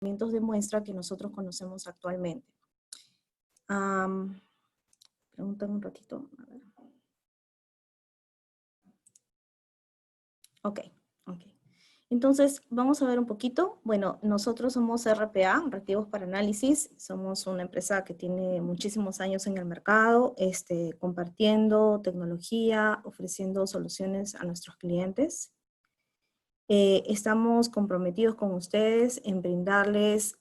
de muestra que nosotros conocemos actualmente. Pregúntame un ratito. A ver. Ok. Entonces, vamos a ver un poquito. Bueno, nosotros somos RPA, Reactivos para Análisis. Somos una empresa que tiene muchísimos años en el mercado, compartiendo tecnología, ofreciendo soluciones a nuestros clientes. Estamos comprometidos con ustedes en brindarles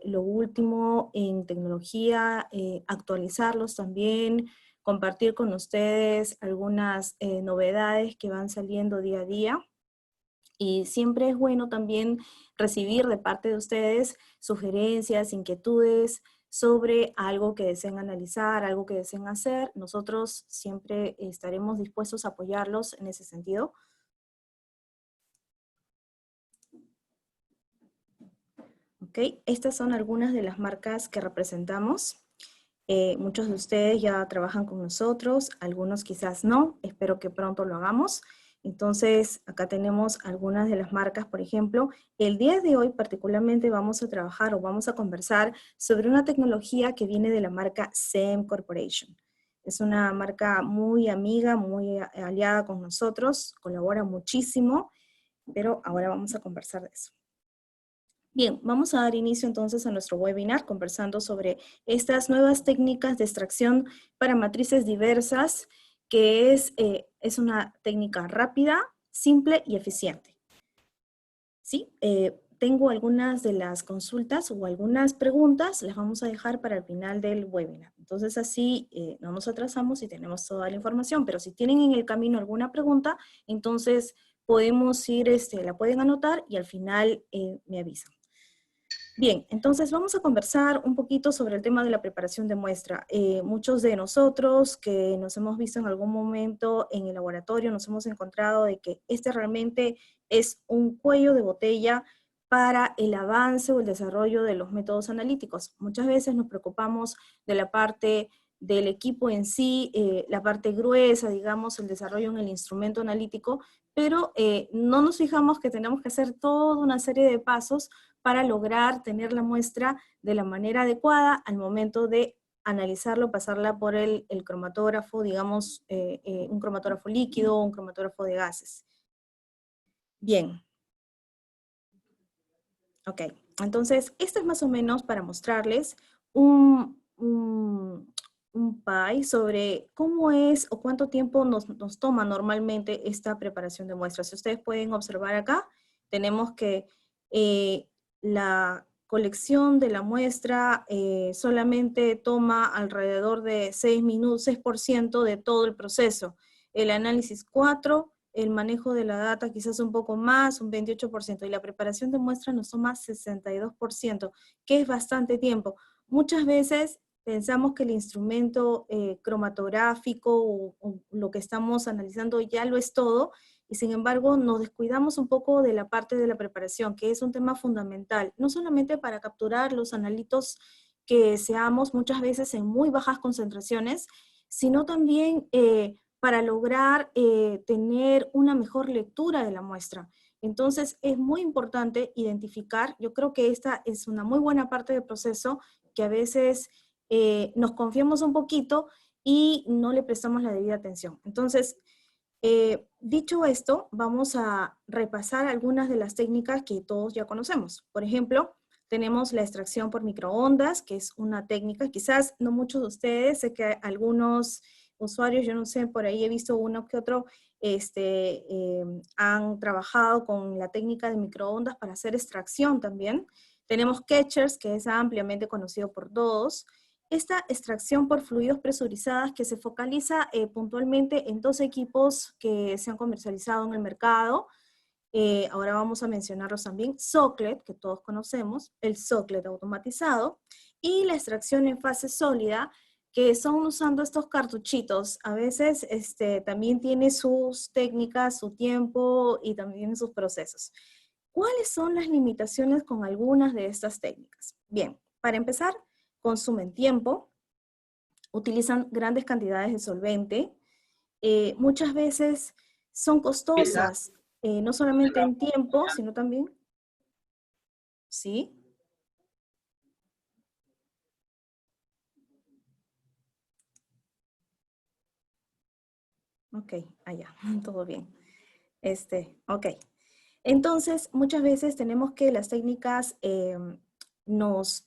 lo último en tecnología, actualizarlos también, compartir con ustedes algunas novedades que van saliendo día a día. Y siempre es bueno también recibir de parte de ustedes sugerencias, inquietudes sobre algo que deseen analizar, algo que deseen hacer. Nosotros siempre estaremos dispuestos a apoyarlos en ese sentido. Ok, estas son algunas de las marcas que representamos. Muchos de ustedes ya trabajan con nosotros, algunos quizás no, espero que pronto lo hagamos. Entonces, acá tenemos algunas de las marcas, por ejemplo. El día de hoy particularmente vamos a trabajar o vamos a conversar sobre una tecnología que viene de la marca SEM Corporation. Es una marca muy amiga, muy aliada con nosotros, colabora muchísimo, pero ahora vamos a conversar de eso. Bien, vamos a dar inicio entonces a nuestro webinar conversando sobre estas nuevas técnicas de extracción para matrices diversas, que es una técnica rápida, simple y eficiente. ¿Sí? Tengo algunas de las consultas o algunas preguntas, las vamos a dejar para el final del webinar. Entonces así no nos atrasamos y tenemos toda la información, pero si tienen en el camino alguna pregunta, entonces podemos ir, la pueden anotar y al final me avisan. Bien, entonces vamos a conversar un poquito sobre el tema de la preparación de muestra. Muchos de nosotros que nos hemos visto en algún momento en el laboratorio nos hemos encontrado de que este realmente es un cuello de botella para el avance o el desarrollo de los métodos analíticos. Muchas veces nos preocupamos de la parte del equipo en sí, la parte gruesa, digamos, el desarrollo en el instrumento analítico, pero no nos fijamos que tenemos que hacer toda una serie de pasos para lograr tener la muestra de la manera adecuada al momento de analizarlo, pasarla por el cromatógrafo, digamos, un cromatógrafo líquido o un cromatógrafo de gases. Bien. Ok, entonces esto es más o menos para mostrarles un pie sobre cómo es o cuánto tiempo nos toma normalmente esta preparación de muestras. Si ustedes pueden observar acá, tenemos que la colección de la muestra solamente toma alrededor de 6 minutos, 6% de todo el proceso. El análisis 4, el manejo de la data quizás un poco más, un 28%, y la preparación de muestra nos toma 62%, que es bastante tiempo. Muchas veces pensamos que el instrumento cromatográfico o lo que estamos analizando ya lo es todo, y sin embargo nos descuidamos un poco de la parte de la preparación, que es un tema fundamental, no solamente para capturar los analitos que deseamos muchas veces en muy bajas concentraciones, sino también para lograr tener una mejor lectura de la muestra. Entonces es muy importante identificar, yo creo que esta es una muy buena parte del proceso, que a veces nos confiamos un poquito y no le prestamos la debida atención. Entonces, dicho esto, vamos a repasar algunas de las técnicas que todos ya conocemos. Por ejemplo, tenemos la extracción por microondas, que es una técnica, quizás no muchos de ustedes, sé que algunos usuarios, yo no sé, por ahí he visto uno que otro, han trabajado con la técnica de microondas para hacer extracción también. Tenemos Catchers, que es ampliamente conocido por todos. Esta extracción por fluidos presurizadas que se focaliza puntualmente en dos equipos que se han comercializado en el mercado. Ahora vamos a mencionarlos también. Socklet, que todos conocemos, el Socklet automatizado, y la extracción en fase sólida, que son usando estos cartuchitos. A veces también tiene sus técnicas, su tiempo y también sus procesos. ¿Cuáles son las limitaciones con algunas de estas técnicas? Bien, para empezar, consumen tiempo, utilizan grandes cantidades de solvente, muchas veces son costosas, no solamente en tiempo, sino también, ¿sí? Ok, allá, todo bien. Ok. Entonces, muchas veces tenemos que las técnicas nos,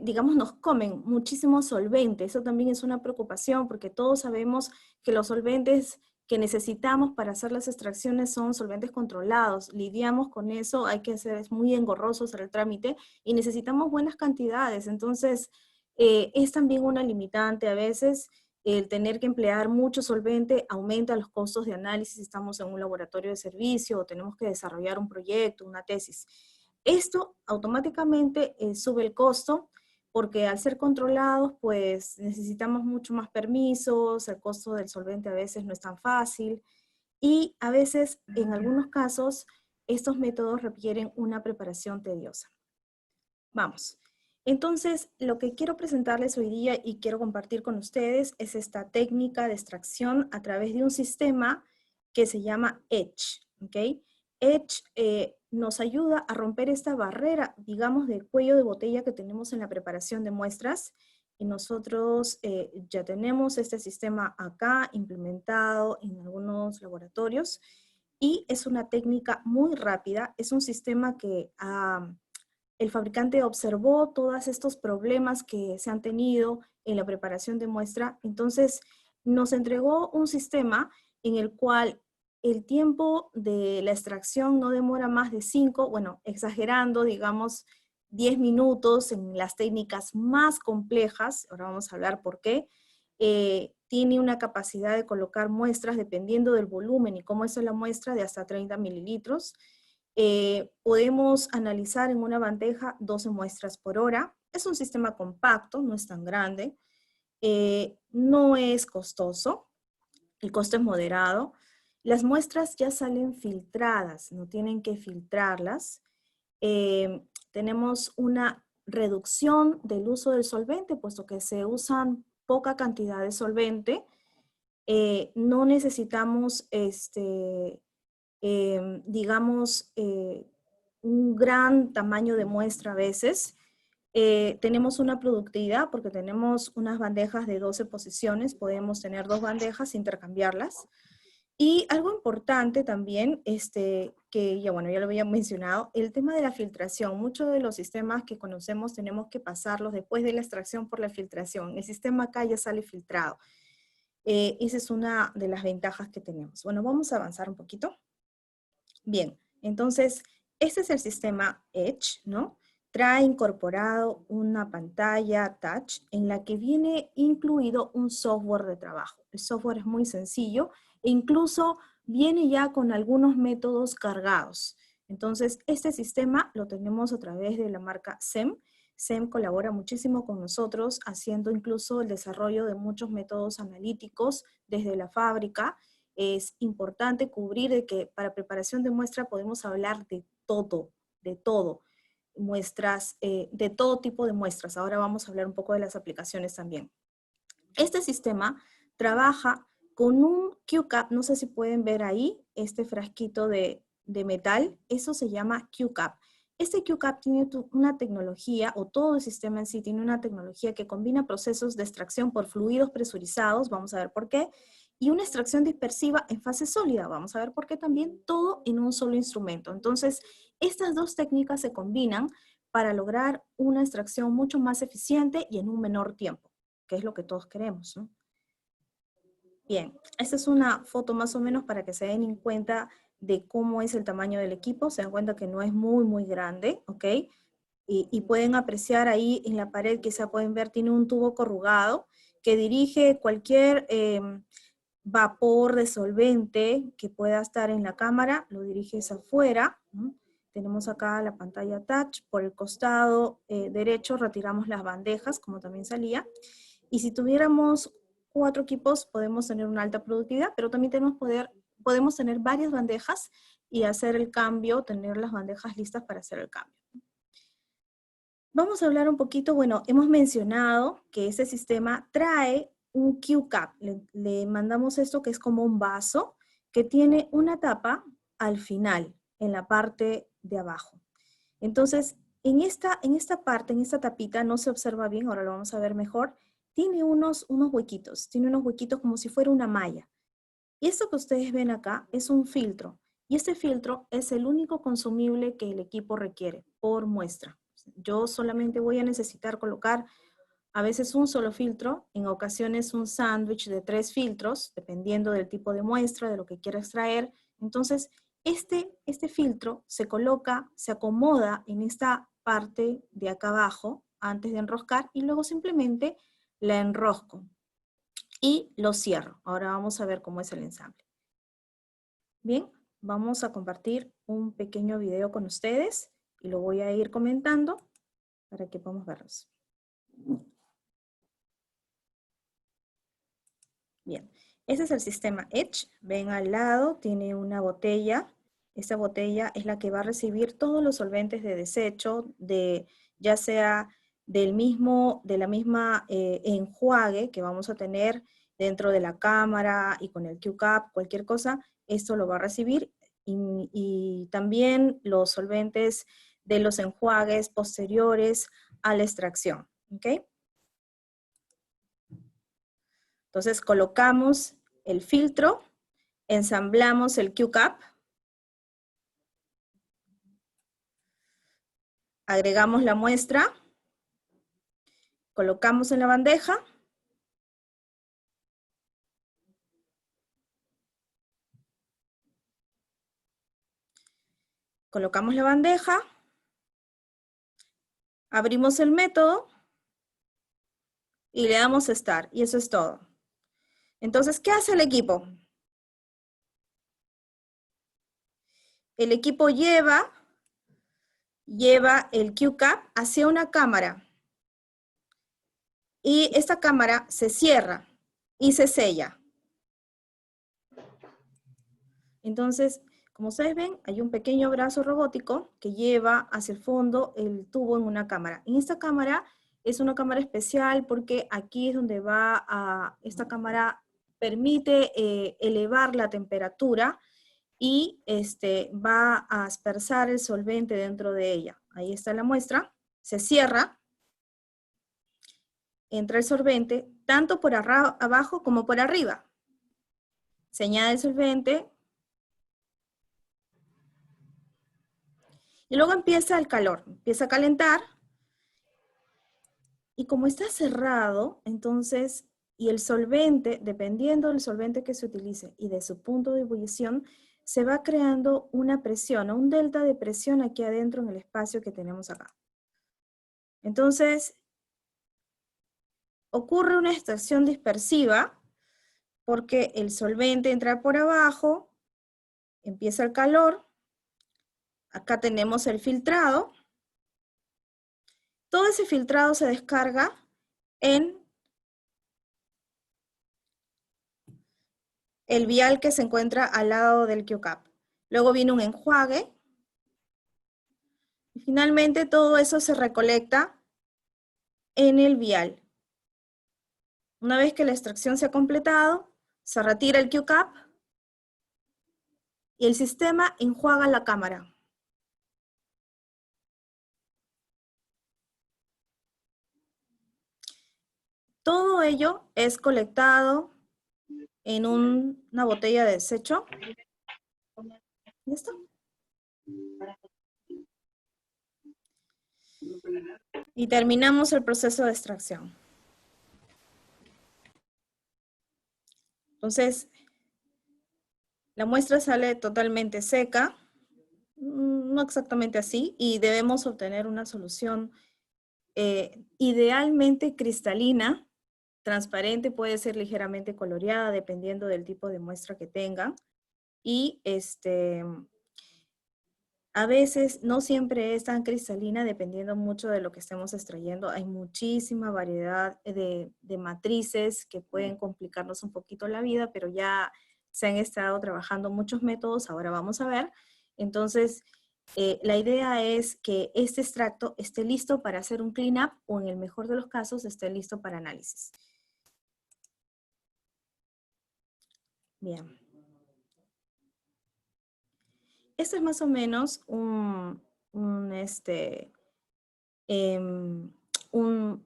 digamos, nos comen muchísimo solvente. Eso también es una preocupación porque todos sabemos que los solventes que necesitamos para hacer las extracciones son solventes controlados. Lidiamos con eso, hay que ser, es muy engorroso hacer el trámite y necesitamos buenas cantidades. Entonces, es también una limitante a veces. El tener que emplear mucho solvente aumenta los costos de análisis si estamos en un laboratorio de servicio o tenemos que desarrollar un proyecto, una tesis. Esto automáticamente sube el costo porque al ser controlados, pues necesitamos mucho más permisos, el costo del solvente a veces no es tan fácil y a veces, en algunos casos, estos métodos requieren una preparación tediosa. Vamos. Entonces, lo que quiero presentarles hoy día y quiero compartir con ustedes es esta técnica de extracción a través de un sistema que se llama Etch. ¿Ok? Etch nos ayuda a romper esta barrera, digamos, de cuello de botella que tenemos en la preparación de muestras. Y nosotros ya tenemos este sistema acá implementado en algunos laboratorios. Y es una técnica muy rápida. Es un sistema que el fabricante observó todos estos problemas que se han tenido en la preparación de muestra, entonces nos entregó un sistema en el cual el tiempo de la extracción no demora más de 5, bueno, exagerando, digamos, 10 minutos en las técnicas más complejas, ahora vamos a hablar por qué. Tiene una capacidad de colocar muestras dependiendo del volumen y cómo es la muestra de hasta 30 mililitros. Podemos analizar en una bandeja 12 muestras por hora. Es un sistema compacto, no es tan grande. No es costoso, el costo es moderado. Las muestras ya salen filtradas, no tienen que filtrarlas. Tenemos una reducción del uso del solvente, puesto que se usan poca cantidad de solvente. No necesitamos digamos, un gran tamaño de muestra a veces. Tenemos una productividad porque tenemos unas bandejas de 12 posiciones, podemos tener dos bandejas, intercambiarlas. Y algo importante también, que ya bueno, ya lo había mencionado, el tema de la filtración. Muchos de los sistemas que conocemos tenemos que pasarlos después de la extracción por la filtración. El sistema acá ya sale filtrado. Esa es una de las ventajas que tenemos. Bueno, vamos a avanzar un poquito. Bien, entonces, este es el sistema Edge, ¿no? Trae incorporado una pantalla touch en la que viene incluido un software de trabajo. El software es muy sencillo e incluso viene ya con algunos métodos cargados. Entonces, este sistema lo tenemos a través de la marca SEM. SEM colabora muchísimo con nosotros, haciendo incluso el desarrollo de muchos métodos analíticos desde la fábrica. Es importante cubrir de que para preparación de muestra podemos hablar de todo, de todo. Muestras, de todo tipo de muestras. Ahora vamos a hablar un poco de las aplicaciones también. Este sistema trabaja con un QCAP, no sé si pueden ver ahí, este frasquito de metal, eso se llama QCAP. Este QCAP tiene una tecnología, o todo el sistema en sí tiene una tecnología que combina procesos de extracción por fluidos presurizados, vamos a ver por qué, y una extracción dispersiva en fase sólida, vamos a ver por qué también, todo en un solo instrumento. Entonces, estas dos técnicas se combinan para lograr una extracción mucho más eficiente y en un menor tiempo, que es lo que todos queremos, ¿no? Bien, esta es una foto más o menos para que se den en cuenta de cómo es el tamaño del equipo. Se dan cuenta que no es muy, muy grande, ¿ok? Y pueden apreciar ahí en la pared, quizá pueden ver, tiene un tubo corrugado que dirige cualquier vapor de solvente que pueda estar en la cámara, lo diriges afuera, ¿no? Tenemos acá la pantalla touch, por el costado derecho retiramos las bandejas, como también salía, y si tuviéramos 4 equipos podemos tener una alta productividad, pero también podemos tener varias bandejas y hacer el cambio, tener las bandejas listas para hacer el cambio. Vamos a hablar un poquito, bueno, hemos mencionado que ese sistema trae un QCAP. Le mandamos esto que es como un vaso que tiene una tapa al final, en la parte de abajo. Entonces, en esta parte, en esta tapita, no se observa bien, ahora lo vamos a ver mejor, tiene unos huequitos como si fuera una malla. Y esto que ustedes ven acá es un filtro. Y este filtro es el único consumible que el equipo requiere por muestra. Yo solamente voy a necesitar colocar a veces un solo filtro, en ocasiones un sándwich de 3 filtros, dependiendo del tipo de muestra, de lo que quiera extraer. Entonces, este filtro se coloca, se acomoda en esta parte de acá abajo, antes de enroscar, y luego simplemente la enrosco y lo cierro. Ahora vamos a ver cómo es el ensamble. Bien, vamos a compartir un pequeño video con ustedes y lo voy a ir comentando para que podamos verlos. Bien, este es el sistema Edge. Ven al lado, tiene una botella. Esta botella es la que va a recibir todos los solventes de desecho, ya sea de la misma enjuague que vamos a tener dentro de la cámara y con el Q-Cap, cualquier cosa, esto lo va a recibir. Y también los solventes de los enjuagues posteriores a la extracción. ¿Ok? Entonces colocamos el filtro, ensamblamos el Q-Cap, agregamos la muestra, colocamos en la bandeja, colocamos la bandeja, abrimos el método y le damos Start, y eso es todo. Entonces, ¿qué hace el equipo? El equipo lleva el Q-Cap hacia una cámara y esta cámara se cierra y se sella. Entonces, como ustedes ven, hay un pequeño brazo robótico que lleva hacia el fondo el tubo en una cámara. En esta cámara es una cámara especial porque aquí es donde esta cámara permite elevar la temperatura y va a aspersar el solvente dentro de ella. Ahí está la muestra, se cierra, entra el solvente tanto por abajo como por arriba. Se añade el solvente, y luego empieza el calor, empieza a calentar, y como está cerrado, entonces, y el solvente, dependiendo del solvente que se utilice y de su punto de ebullición, se va creando una presión, o un delta de presión aquí adentro en el espacio que tenemos acá. Entonces, ocurre una extracción dispersiva, porque el solvente entra por abajo, empieza el calor, acá tenemos el filtrado, todo ese filtrado se descarga en el vial que se encuentra al lado del Q-Cap. Luego viene un enjuague, y finalmente todo eso se recolecta en el vial. Una vez que la extracción se ha completado, se retira el Q-Cap y el sistema enjuaga la cámara. Todo ello es colectado en una botella de desecho. ¿Ya está? Y terminamos el proceso de extracción. Entonces, la muestra sale totalmente seca, no exactamente así, y debemos obtener una solución idealmente cristalina, transparente, puede ser ligeramente coloreada dependiendo del tipo de muestra que tengan. Y a veces no siempre es tan cristalina dependiendo mucho de lo que estemos extrayendo. Hay muchísima variedad de matrices que pueden complicarnos un poquito la vida, pero ya se han estado trabajando muchos métodos, ahora vamos a ver. Entonces, la idea es que este extracto esté listo para hacer un cleanup o en el mejor de los casos esté listo para análisis. Bien. Este es más o menos un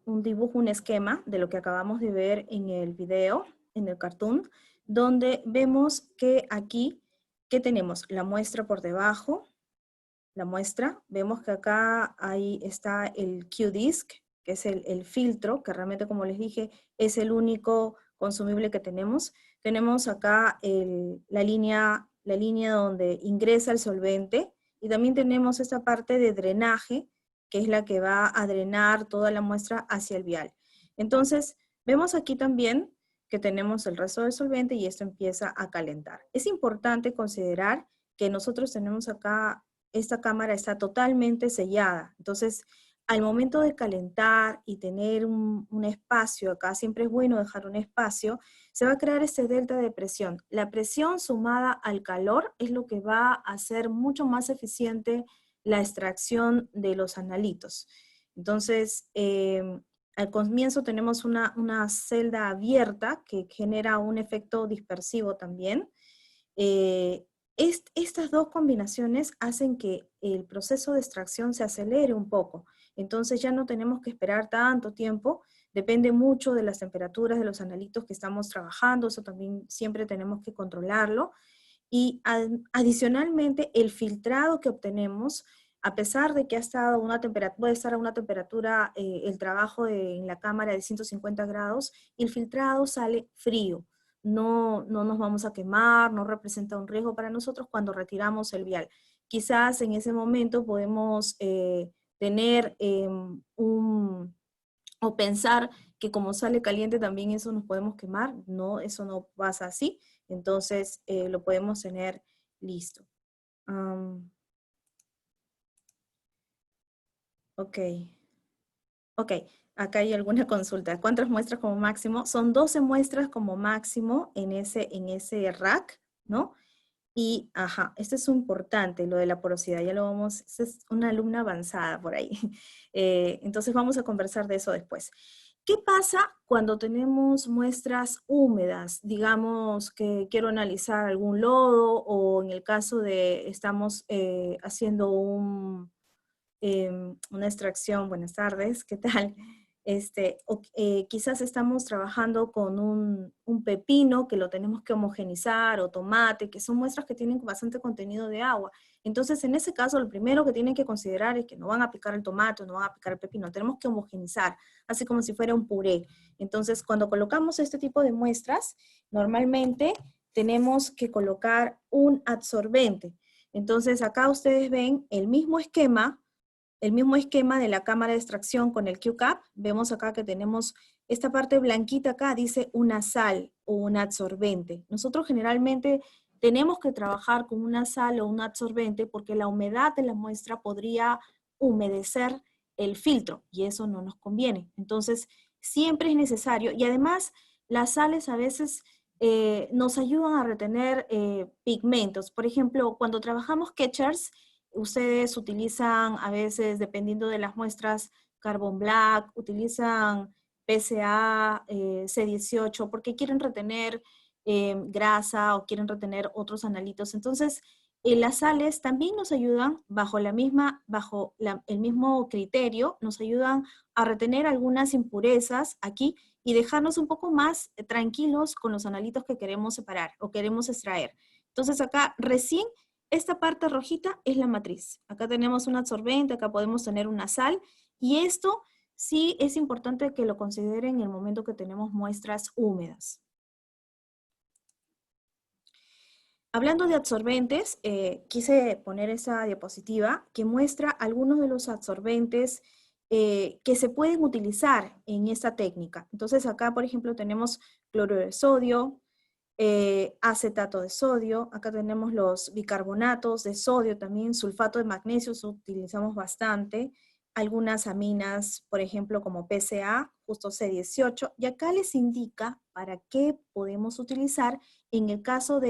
dibujo, un esquema de lo que acabamos de ver en el video, en el cartoon. donde vemos que aquí, ¿qué tenemos? La muestra por debajo, la muestra. Vemos que acá ahí está el Q-Disc, que es el filtro, que realmente, como les dije, es el único consumible que tenemos. Tenemos acá la línea donde ingresa el solvente, y también tenemos esta parte de drenaje, que es la que va a drenar toda la muestra hacia el vial. Entonces, vemos aquí también que tenemos el resto del solvente y esto empieza a calentar. Es importante considerar que nosotros tenemos acá, esta cámara está totalmente sellada. Entonces, al momento de calentar y tener un espacio, acá siempre es bueno dejar un espacio, se va a crear este delta de presión. La presión sumada al calor es lo que va a hacer mucho más eficiente la extracción de los analitos. Entonces, al comienzo tenemos una celda abierta que genera un efecto dispersivo también. Estas dos combinaciones hacen que el proceso de extracción se acelere un poco. Entonces ya no tenemos que esperar tanto tiempo. Depende mucho de las temperaturas de los analitos que estamos trabajando. Eso también siempre tenemos que controlarlo. Y adicionalmente, el filtrado que obtenemos, a pesar de que ha estado puede estar a una temperatura, el trabajo en la cámara de 150 grados, el filtrado sale frío. No nos vamos a quemar, no representa un riesgo para nosotros cuando retiramos el vial. Quizás en ese momento podemos tener o pensar que como sale caliente también eso nos podemos quemar. No, eso no pasa así. Entonces lo podemos tener listo. Ok. Ok, acá hay alguna consulta. ¿Cuántas muestras como máximo? Son 12 muestras como máximo en ese rack, ¿no? Y, ajá, esto es importante, lo de la porosidad, ya lo vamos, esta es una alumna avanzada por ahí. Entonces vamos a conversar de eso después. ¿Qué pasa cuando tenemos muestras húmedas? Digamos que quiero analizar algún lodo, o en el caso de estamos haciendo una extracción. Buenas tardes, ¿qué tal? Quizás estamos trabajando con un pepino que lo tenemos que homogenizar, o tomate, que son muestras que tienen bastante contenido de agua. Entonces, en ese caso, lo primero que tienen que considerar es que no van a picar el tomate, no van a picar el pepino, tenemos que homogenizar, así como si fuera un puré. Entonces, cuando colocamos este tipo de muestras, normalmente tenemos que colocar un absorbente. Entonces, acá ustedes ven el mismo esquema de la cámara de extracción con el Q-Cap. Vemos acá que tenemos esta parte blanquita acá, dice una sal o un absorbente. Nosotros generalmente tenemos que trabajar con una sal o un absorbente porque la humedad de la muestra podría humedecer el filtro y eso no nos conviene. Entonces, siempre es necesario, y además las sales a veces nos ayudan a retener pigmentos. Por ejemplo, cuando trabajamos Ketchers, ustedes utilizan a veces, dependiendo de las muestras, Carbon Black, utilizan PCA, C18, porque quieren retener grasa o quieren retener otros analitos. Entonces, las sales también nos ayudan, el mismo criterio, nos ayudan a retener algunas impurezas aquí y dejarnos un poco más tranquilos con los analitos que queremos separar o queremos extraer. Entonces acá recién esta parte rojita es la matriz. Acá tenemos un absorbente, acá podemos tener una sal, y esto sí es importante que lo consideren en el momento que tenemos muestras húmedas. Hablando de absorbentes, quise poner esa diapositiva que muestra algunos de los absorbentes que se pueden utilizar en esta técnica. Entonces acá, por ejemplo, tenemos cloruro de sodio, acetato de sodio, acá tenemos los bicarbonatos de sodio también, sulfato de magnesio utilizamos bastante, algunas aminas, por ejemplo, como PCA, justo C18, y acá les indica para qué podemos utilizar en el caso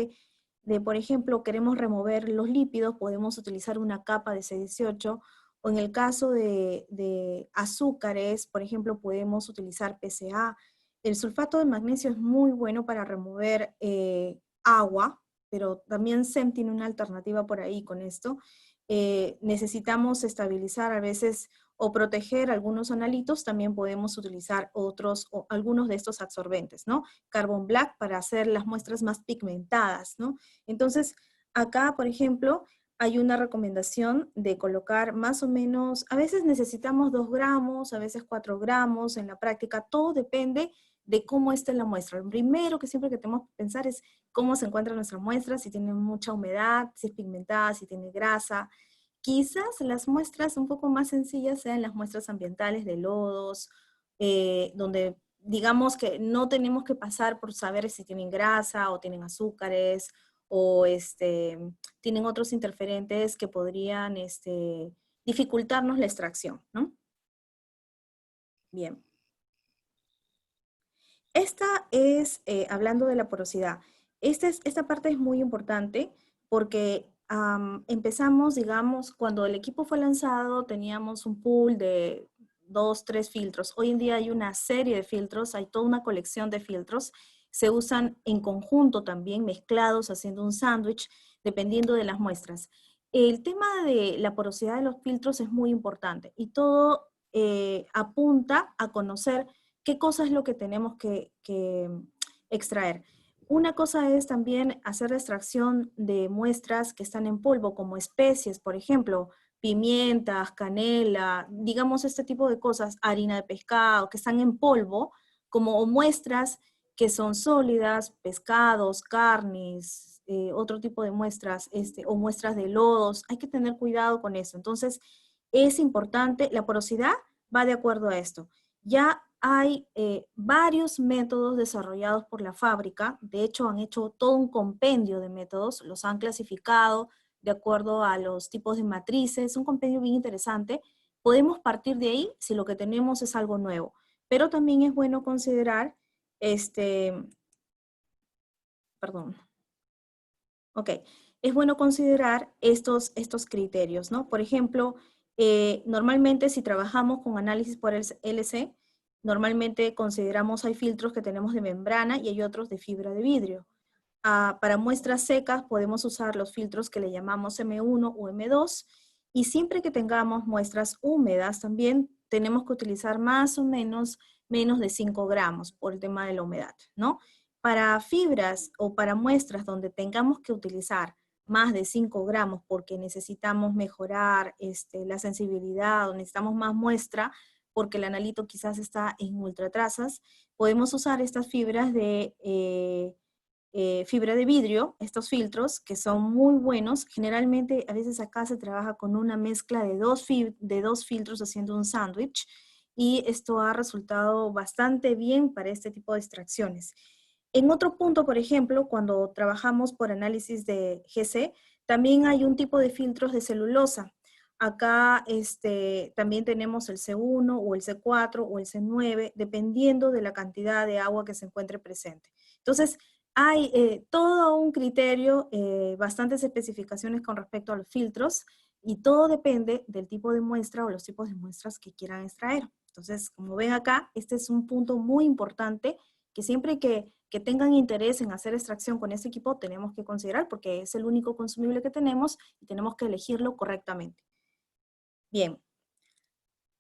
por ejemplo, queremos remover los lípidos, podemos utilizar una capa de C18, o en el caso de azúcares, por ejemplo, podemos utilizar PCA. El sulfato de magnesio es muy bueno para remover agua, pero también SEM tiene una alternativa por ahí con esto. Necesitamos estabilizar a veces o proteger algunos analitos, también podemos utilizar otros o algunos de estos absorbentes, ¿no? Carbon Black para hacer las muestras más pigmentadas, ¿no? Entonces, acá, por ejemplo, hay una recomendación de colocar más o menos, a veces necesitamos 2 gramos, a veces 4 gramos en la práctica, todo depende de cómo esté la muestra. Lo primero que siempre que tenemos que pensar es cómo se encuentra nuestra muestra, si tiene mucha humedad, si es pigmentada, si tiene grasa. Quizás las muestras un poco más sencillas sean las muestras ambientales de lodos, donde digamos que no tenemos que pasar por saber si tienen grasa o tienen azúcares o tienen otros interferentes que podrían dificultarnos la extracción, ¿no? Bien. Esta es, hablando de la porosidad, esta parte es muy importante porque empezamos, digamos, cuando el equipo fue lanzado, teníamos un pool de 2, 3 filtros. Hoy en día hay una serie de filtros, hay toda una colección de filtros. Se usan en conjunto también, mezclados, haciendo un sándwich, dependiendo de las muestras. El tema de la porosidad de los filtros es muy importante y todo apunta a conocer qué cosa es lo que tenemos que extraer. Una cosa es también hacer la extracción de muestras que están en polvo, como especies, por ejemplo, pimientas, canela, digamos este tipo de cosas, harina de pescado, que están en polvo, como muestras que son sólidas, pescados, carnes, otro tipo de muestras, o muestras de lodos. Hay que tener cuidado con eso. Entonces, es importante, la porosidad va de acuerdo a esto. Ya hay varios métodos desarrollados por la fábrica, de hecho han hecho todo un compendio de métodos, los han clasificado de acuerdo a los tipos de matrices, un compendio bien interesante. Podemos partir de ahí si lo que tenemos es algo nuevo, pero también es bueno considerar, perdón, ok, es bueno considerar estos criterios, ¿no? Por ejemplo, normalmente si trabajamos con análisis por LC, normalmente consideramos, hay filtros que tenemos de membrana y hay otros de fibra de vidrio. Para muestras secas podemos usar los filtros que le llamamos M1 o M2 y siempre que tengamos muestras húmedas también tenemos que utilizar más o menos de 5 gramos por el tema de la humedad, ¿no? Para fibras o para muestras donde tengamos que utilizar más de 5 gramos porque necesitamos mejorar la sensibilidad o necesitamos más muestra porque el analito quizás está en ultratrazas, podemos usar estas fibras de fibra de vidrio, estos filtros que son muy buenos. Generalmente a veces acá se trabaja con una mezcla de dos filtros haciendo un sándwich y esto ha resultado bastante bien para este tipo de extracciones. En otro punto, por ejemplo, cuando trabajamos por análisis de GC, también hay un tipo de filtros de celulosa. Acá también tenemos el C1 o el C4 o el C9, dependiendo de la cantidad de agua que se encuentre presente. Entonces, hay todo un criterio, bastantes especificaciones con respecto a los filtros, y todo depende del tipo de muestra o los tipos de muestras que quieran extraer. Entonces, como ven acá, este es un punto muy importante que siempre que tengan interés en hacer extracción con este equipo tenemos que considerar porque es el único consumible que tenemos y tenemos que elegirlo correctamente. Bien,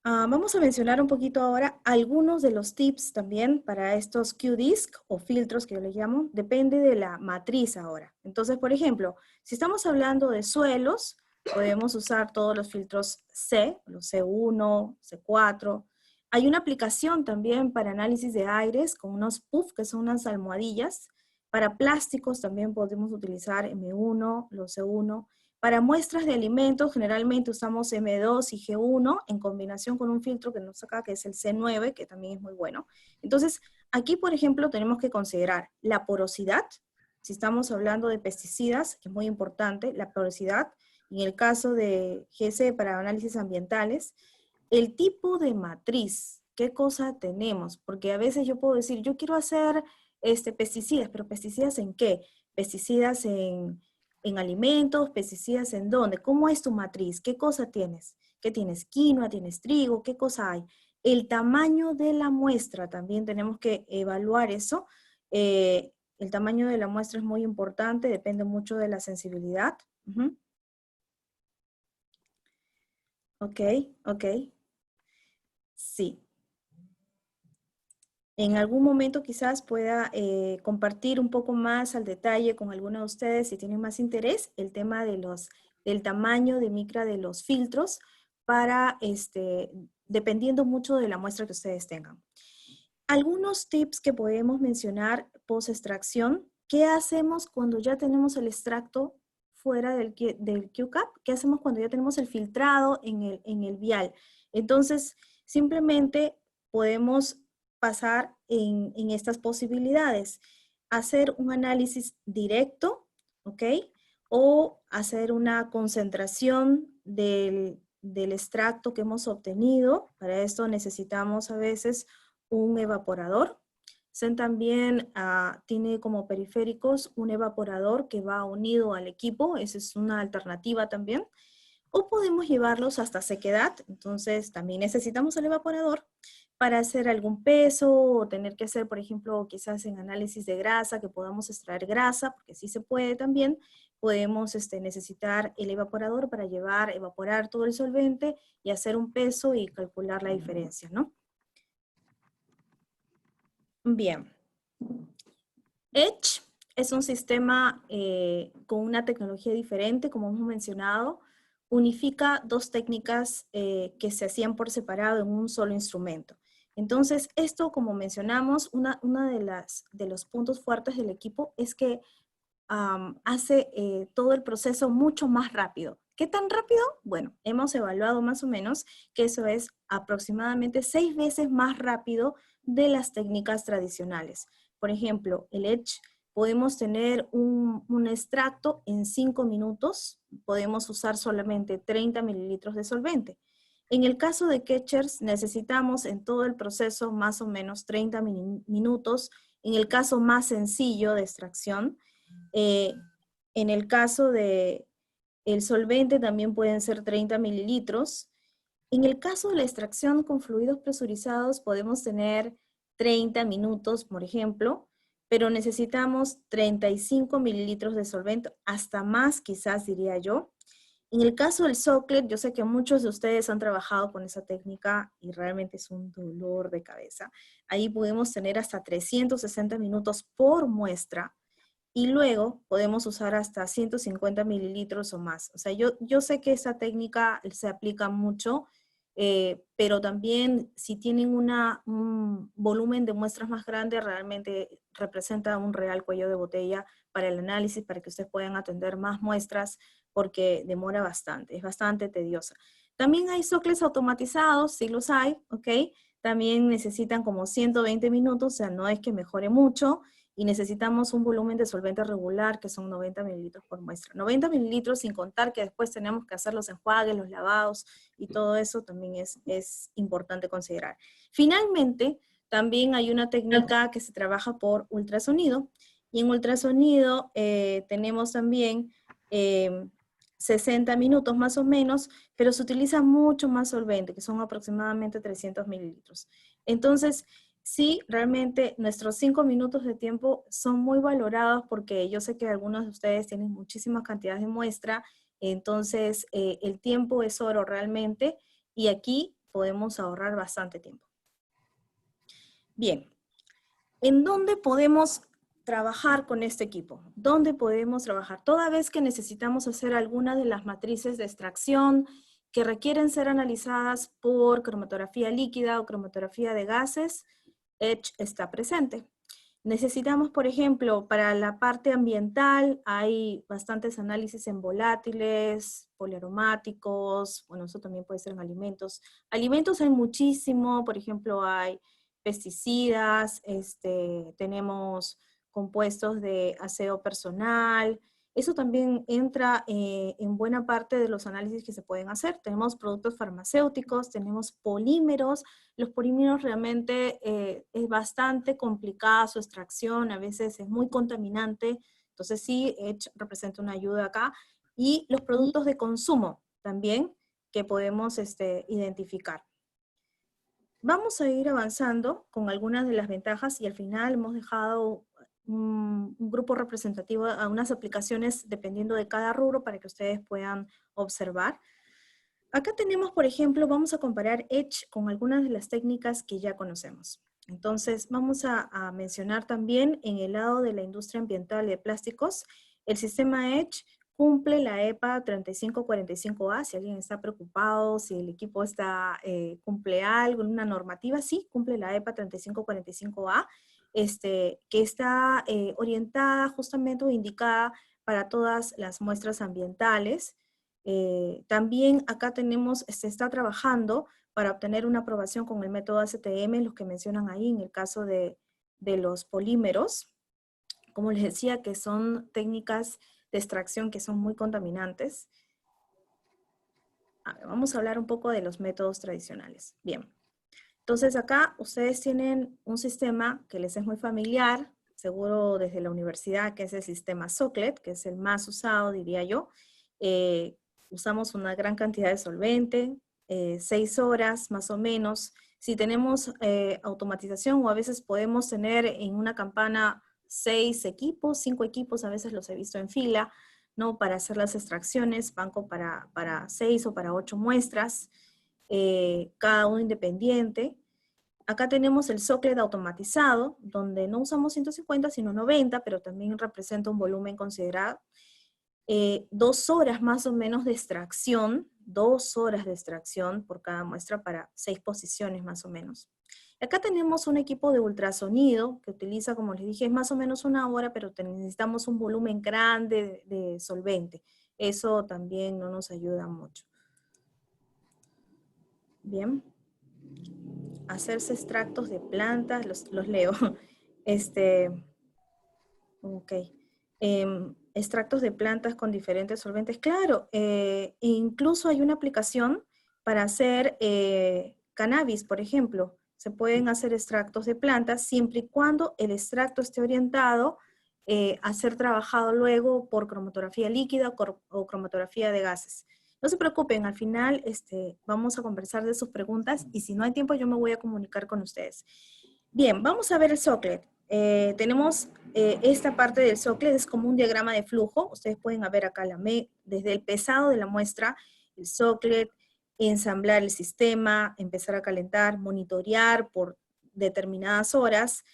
vamos a mencionar un poquito ahora algunos de los tips también para estos Q-Disc o filtros que yo les llamo. Depende de la matriz ahora. Entonces, por ejemplo, si estamos hablando de suelos, podemos usar todos los filtros C, los C1, C4. Hay una aplicación también para análisis de aires con unos puff, que son unas almohadillas. Para plásticos también podemos utilizar M1, los C1. Para muestras de alimentos, generalmente usamos M2 y G1 en combinación con un filtro que nos saca, que es el C9, que también es muy bueno. Entonces, aquí, por ejemplo, tenemos que considerar la porosidad, si estamos hablando de pesticidas, que es muy importante, la porosidad, en el caso de GC para análisis ambientales, el tipo de matriz, qué cosa tenemos, porque a veces yo puedo decir, yo quiero hacer pesticidas, pero ¿pesticidas en qué? Pesticidas en alimentos, pesticidas en dónde, ¿cómo es tu matriz? ¿Qué cosa tienes? ¿Qué tienes? ¿Quinoa? ¿Tienes trigo? ¿Qué cosa hay? El tamaño de la muestra, también tenemos que evaluar eso. El tamaño de la muestra es muy importante, depende mucho de la sensibilidad. Ok, ok. Sí. En algún momento quizás pueda compartir un poco más al detalle con alguno de ustedes si tienen más interés el tema de del tamaño de micra de los filtros para, dependiendo mucho de la muestra que ustedes tengan. Algunos tips que podemos mencionar post extracción. ¿Qué hacemos cuando ya tenemos el extracto fuera del QCAP? ¿Qué hacemos cuando ya tenemos el filtrado en el vial? Entonces, simplemente podemos pasar en estas posibilidades. Hacer un análisis directo, ¿ok? O hacer una concentración del extracto que hemos obtenido. Para esto necesitamos a veces un evaporador. Zen también tiene como periféricos un evaporador que va unido al equipo. Esa es una alternativa también. O podemos llevarlos hasta sequedad. Entonces también necesitamos el evaporador para hacer algún peso o tener que hacer, por ejemplo, quizás en análisis de grasa, que podamos extraer grasa, porque sí se puede también. Podemos necesitar el evaporador para evaporar todo el solvente y hacer un peso y calcular la diferencia, ¿no? Bien. Edge es un sistema con una tecnología diferente, como hemos mencionado. Unifica dos técnicas que se hacían por separado en un solo instrumento. Entonces, esto, como mencionamos, una de los puntos fuertes del equipo es que hace todo el proceso mucho más rápido. ¿Qué tan rápido? Bueno, hemos evaluado más o menos que eso es aproximadamente 6 veces más rápido de las técnicas tradicionales. Por ejemplo, el Edge, podemos tener un extracto en 5 minutos, podemos usar solamente 30 mililitros de solvente. En el caso de Ketchers, necesitamos en todo el proceso más o menos 30 minutos, en el caso más sencillo de extracción. En el caso de el solvente también pueden ser 30 mililitros. En el caso de la extracción con fluidos presurizados podemos tener 30 minutos, por ejemplo, pero necesitamos 35 mililitros de solvente, hasta más quizás diría yo. En el caso del Socklet, yo sé que muchos de ustedes han trabajado con esa técnica y realmente es un dolor de cabeza. Ahí podemos tener hasta 360 minutos por muestra y luego podemos usar hasta 150 mililitros o más. O sea, yo sé que esa técnica se aplica mucho, pero también si tienen un volumen de muestras más grande, realmente representa un real cuello de botella para el análisis, para que ustedes puedan atender más muestras, porque demora bastante, es bastante tediosa. También hay socles automatizados, sí los hay, ¿ok? También necesitan como 120 minutos, o sea, no es que mejore mucho, y necesitamos un volumen de solvente regular que son 90 mililitros por muestra. 90 mililitros sin contar que después tenemos que hacer los enjuagues, los lavados y todo eso también es importante considerar. Finalmente, también hay una técnica que se trabaja por ultrasonido y en ultrasonido tenemos también 60 minutos más o menos, pero se utiliza mucho más solvente, que son aproximadamente 300 mililitros. Entonces, sí, realmente nuestros 5 minutos de tiempo son muy valorados porque yo sé que algunos de ustedes tienen muchísimas cantidades de muestra, entonces el tiempo es oro realmente y aquí podemos ahorrar bastante tiempo. Bien, ¿en dónde podemos trabajar con este equipo? ¿Dónde podemos trabajar? Toda vez que necesitamos hacer alguna de las matrices de extracción que requieren ser analizadas por cromatografía líquida o cromatografía de gases, Edge está presente. Necesitamos, por ejemplo, para la parte ambiental, hay bastantes análisis en volátiles, poliaromáticos, bueno, eso también puede ser en alimentos. Alimentos hay muchísimo, por ejemplo, hay pesticidas, tenemos compuestos de aseo personal. Eso también entra en buena parte de los análisis que se pueden hacer. Tenemos productos farmacéuticos, tenemos polímeros. Los polímeros realmente es bastante complicada su extracción, a veces es muy contaminante, entonces sí, Edge representa una ayuda acá. Y los productos de consumo también que podemos identificar. Vamos a ir avanzando con algunas de las ventajas y al final hemos dejado un grupo representativo a unas aplicaciones dependiendo de cada rubro para que ustedes puedan observar. Acá tenemos, por ejemplo, vamos a comparar Etch con algunas de las técnicas que ya conocemos. Entonces, vamos a mencionar también en el lado de la industria ambiental de plásticos, el sistema Etch cumple la EPA 3545A, si alguien está preocupado, si el equipo cumple algo, una normativa, sí, cumple la EPA 3545A, que está orientada justamente o indicada para todas las muestras ambientales. También acá se está trabajando para obtener una aprobación con el método ACTM, los que mencionan ahí en el caso de los polímeros. Como les decía, que son técnicas de extracción que son muy contaminantes. A ver, vamos a hablar un poco de los métodos tradicionales. Bien, entonces acá ustedes tienen un sistema que les es muy familiar, seguro desde la universidad, que es el sistema Soclet, que es el más usado, diría yo. Eh, Usamos una gran cantidad de solvente, 6 horas más o menos. Si tenemos automatización, o a veces podemos tener en una campana 6 equipos, 5 equipos, a veces los he visto en fila, ¿no? Para hacer las extracciones, banco para 6 o para 8 muestras, cada uno independiente. Acá tenemos el Soclet automatizado, donde no usamos 150, sino 90, pero también representa un volumen considerado. 2 horas más o menos de extracción, 2 horas de extracción por cada muestra para 6 posiciones más o menos. Acá tenemos un equipo de ultrasonido que utiliza, como les dije, es más o menos 1 hora, pero necesitamos un volumen grande de solvente. Eso también no nos ayuda mucho. Bien. Hacerse extractos de plantas, los leo. Ok. Extractos de plantas con diferentes solventes. Claro, incluso hay una aplicación para hacer cannabis, por ejemplo. Se pueden hacer extractos de plantas siempre y cuando el extracto esté orientado a ser trabajado luego por cromatografía líquida o cromatografía de gases. No se preocupen, al final vamos a conversar de sus preguntas y si no hay tiempo yo me voy a comunicar con ustedes. Bien, vamos a ver el Soclet. Tenemos esta parte del Soclet, es como un diagrama de flujo. Ustedes pueden ver acá desde el pesado de la muestra, el Soclet, ensamblar el sistema, empezar a calentar, monitorear por determinadas horas,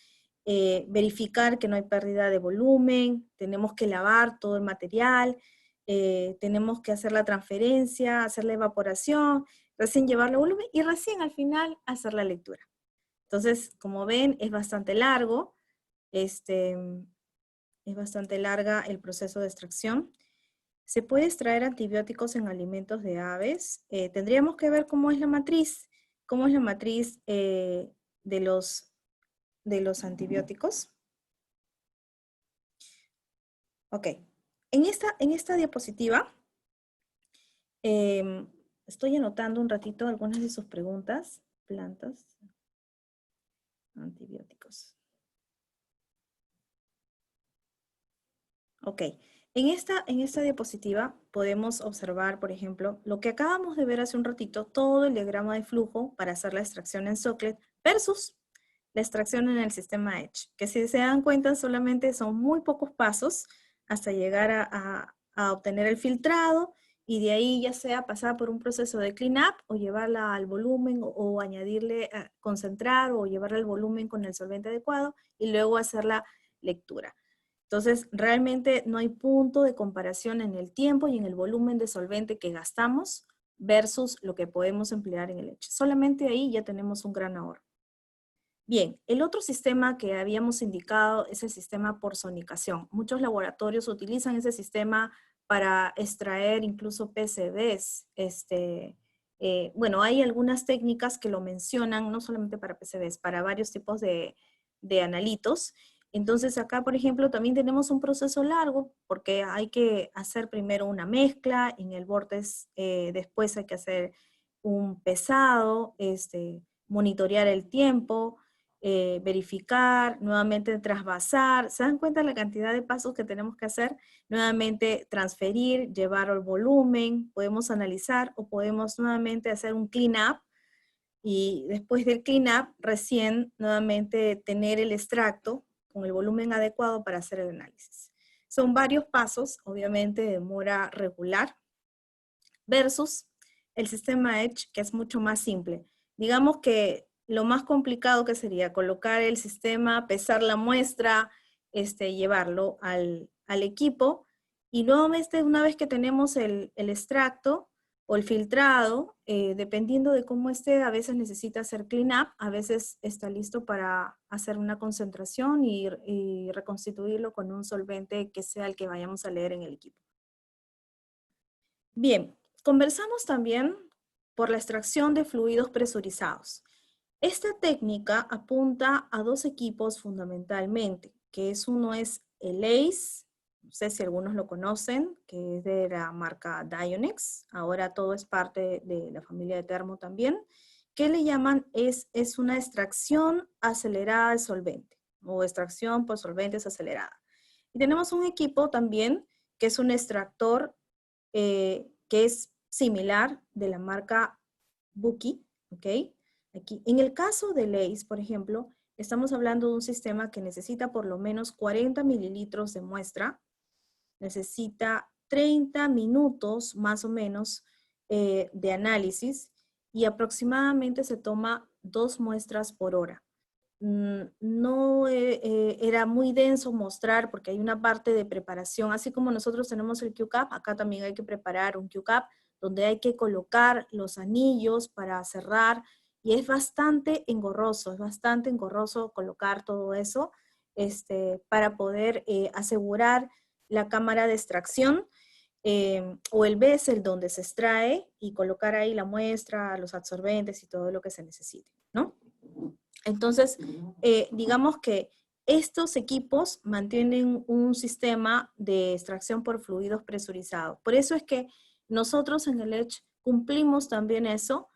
verificar que no hay pérdida de volumen, tenemos que lavar todo el material, tenemos que hacer la transferencia, hacer la evaporación, recién llevarlo a volumen y recién al final hacer la lectura. Entonces, como ven, es bastante largo, es bastante larga el proceso de extracción. ¿Se puede extraer antibióticos en alimentos de aves? Tendríamos que ver cómo es la matriz de los antibióticos. Ok, en esta diapositiva estoy anotando un ratito algunas de sus preguntas. Plantas, antibióticos. Ok, en esta diapositiva podemos observar, por ejemplo, lo que acabamos de ver hace un ratito, todo el diagrama de flujo para hacer la extracción en Soclet versus la extracción en el sistema Etch, que si se dan cuenta solamente son muy pocos pasos hasta llegar a obtener el filtrado y de ahí ya sea pasar por un proceso de cleanup o llevarla al volumen o añadirle, concentrar o llevarla al volumen con el solvente adecuado y luego hacer la lectura. Entonces, realmente no hay punto de comparación en el tiempo y en el volumen de solvente que gastamos versus lo que podemos emplear en el Etch. Solamente ahí ya tenemos un gran ahorro. Bien, el otro sistema que habíamos indicado es el sistema por sonicación. Muchos laboratorios utilizan ese sistema para extraer incluso PCBs. Bueno, hay algunas técnicas que lo mencionan, no solamente para PCBs, para varios tipos de analitos. Entonces acá, por ejemplo, también tenemos un proceso largo porque hay que hacer primero una mezcla, en el vórtex después hay que hacer un pesado, monitorear el tiempo, verificar, nuevamente trasvasar. ¿Se dan cuenta la cantidad de pasos que tenemos que hacer? Nuevamente transferir, llevar al volumen, podemos analizar o podemos nuevamente hacer un clean up y después del clean up recién nuevamente tener el extracto con el volumen adecuado para hacer el análisis. Son varios pasos, obviamente de demora regular, versus el sistema Edge, que es mucho más simple. Digamos que lo más complicado que sería colocar el sistema, pesar la muestra, llevarlo al equipo, y luego una vez que tenemos el extracto o el filtrado, dependiendo de cómo esté, a veces necesita hacer clean up, a veces está listo para hacer una concentración y reconstituirlo con un solvente que sea el que vayamos a leer en el equipo. Bien, conversamos también por la extracción de fluidos presurizados. Esta técnica apunta a dos equipos fundamentalmente, uno es el ACE, no sé si algunos lo conocen, que es de la marca Dionex, ahora todo es parte de la familia de Thermo también, que le llaman es una extracción acelerada de solvente, o extracción por solventes acelerada. Y tenemos un equipo también, que es un extractor que es similar de la marca Buki, ¿ok? Aquí, en el caso de ACE, por ejemplo, estamos hablando de un sistema que necesita por lo menos 40 mililitros de muestra, necesita 30 minutos más o menos de análisis y aproximadamente se toma 2 muestras por hora. No era muy denso mostrar porque hay una parte de preparación, así como nosotros tenemos el QCAP, acá también hay que preparar un QCAP donde hay que colocar los anillos para cerrar y es bastante engorroso colocar todo eso para poder asegurar la cámara de extracción o el bezel donde se extrae y colocar ahí la muestra, los absorbentes y todo lo que se necesite, ¿no? Entonces, digamos que estos equipos mantienen un sistema de extracción por fluidos presurizados. Por eso es que nosotros en el Edge cumplimos también eso,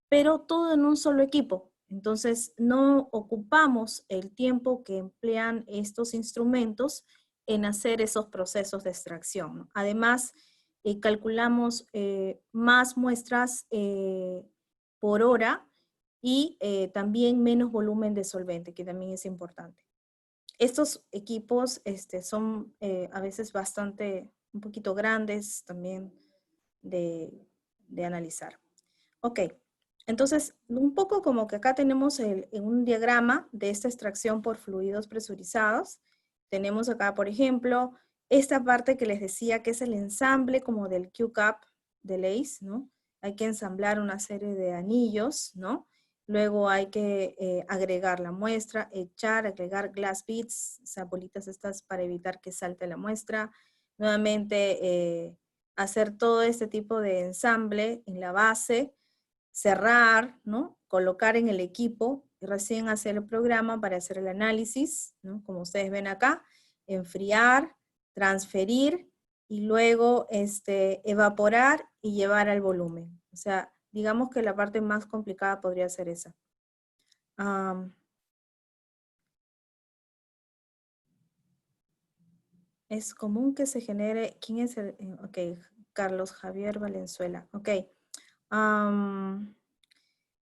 pero todo en un solo equipo. Entonces, no ocupamos el tiempo que emplean estos instrumentos en hacer esos procesos de extracción, ¿no? Además, calculamos más muestras por hora y también menos volumen de solvente, que también es importante. Estos equipos son a veces un poquito grandes también de analizar. Ok, entonces un poco como que acá tenemos un diagrama de esta extracción por fluidos presurizados. Tenemos acá, por ejemplo, esta parte que les decía que es el ensamble como del QCAP del ACE, ¿no? Hay que ensamblar una serie de anillos, ¿no? Luego hay que agregar la muestra, agregar glass beads, o sea, bolitas estas para evitar que salte la muestra. Nuevamente, hacer todo este tipo de ensamble en la base, cerrar, ¿no? Colocar en el equipo y recién hacer el programa para hacer el análisis, ¿no? Como ustedes ven acá, enfriar, transferir y luego evaporar y llevar al volumen. O sea, digamos que la parte más complicada podría ser esa. Es común que se genere, ¿quién es el? Ok, Carlos Javier Valenzuela. Ok.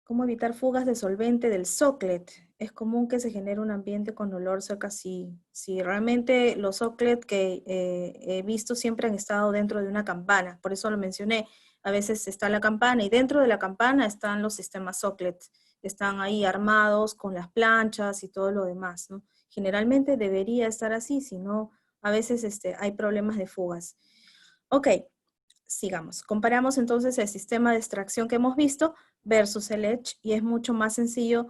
¿Cómo evitar fugas de solvente del socklet? Es común que se genere un ambiente con olor cerca. Sí, realmente los socklet que he visto siempre han estado dentro de una campana, por eso lo mencioné. A veces está la campana y dentro de la campana están los sistemas socklet. Están ahí armados con las planchas y todo lo demás, ¿no? Generalmente debería estar así, si no, a veces hay problemas de fugas. Ok, sigamos. Comparamos entonces el sistema de extracción que hemos visto versus el Edge y es mucho más sencillo.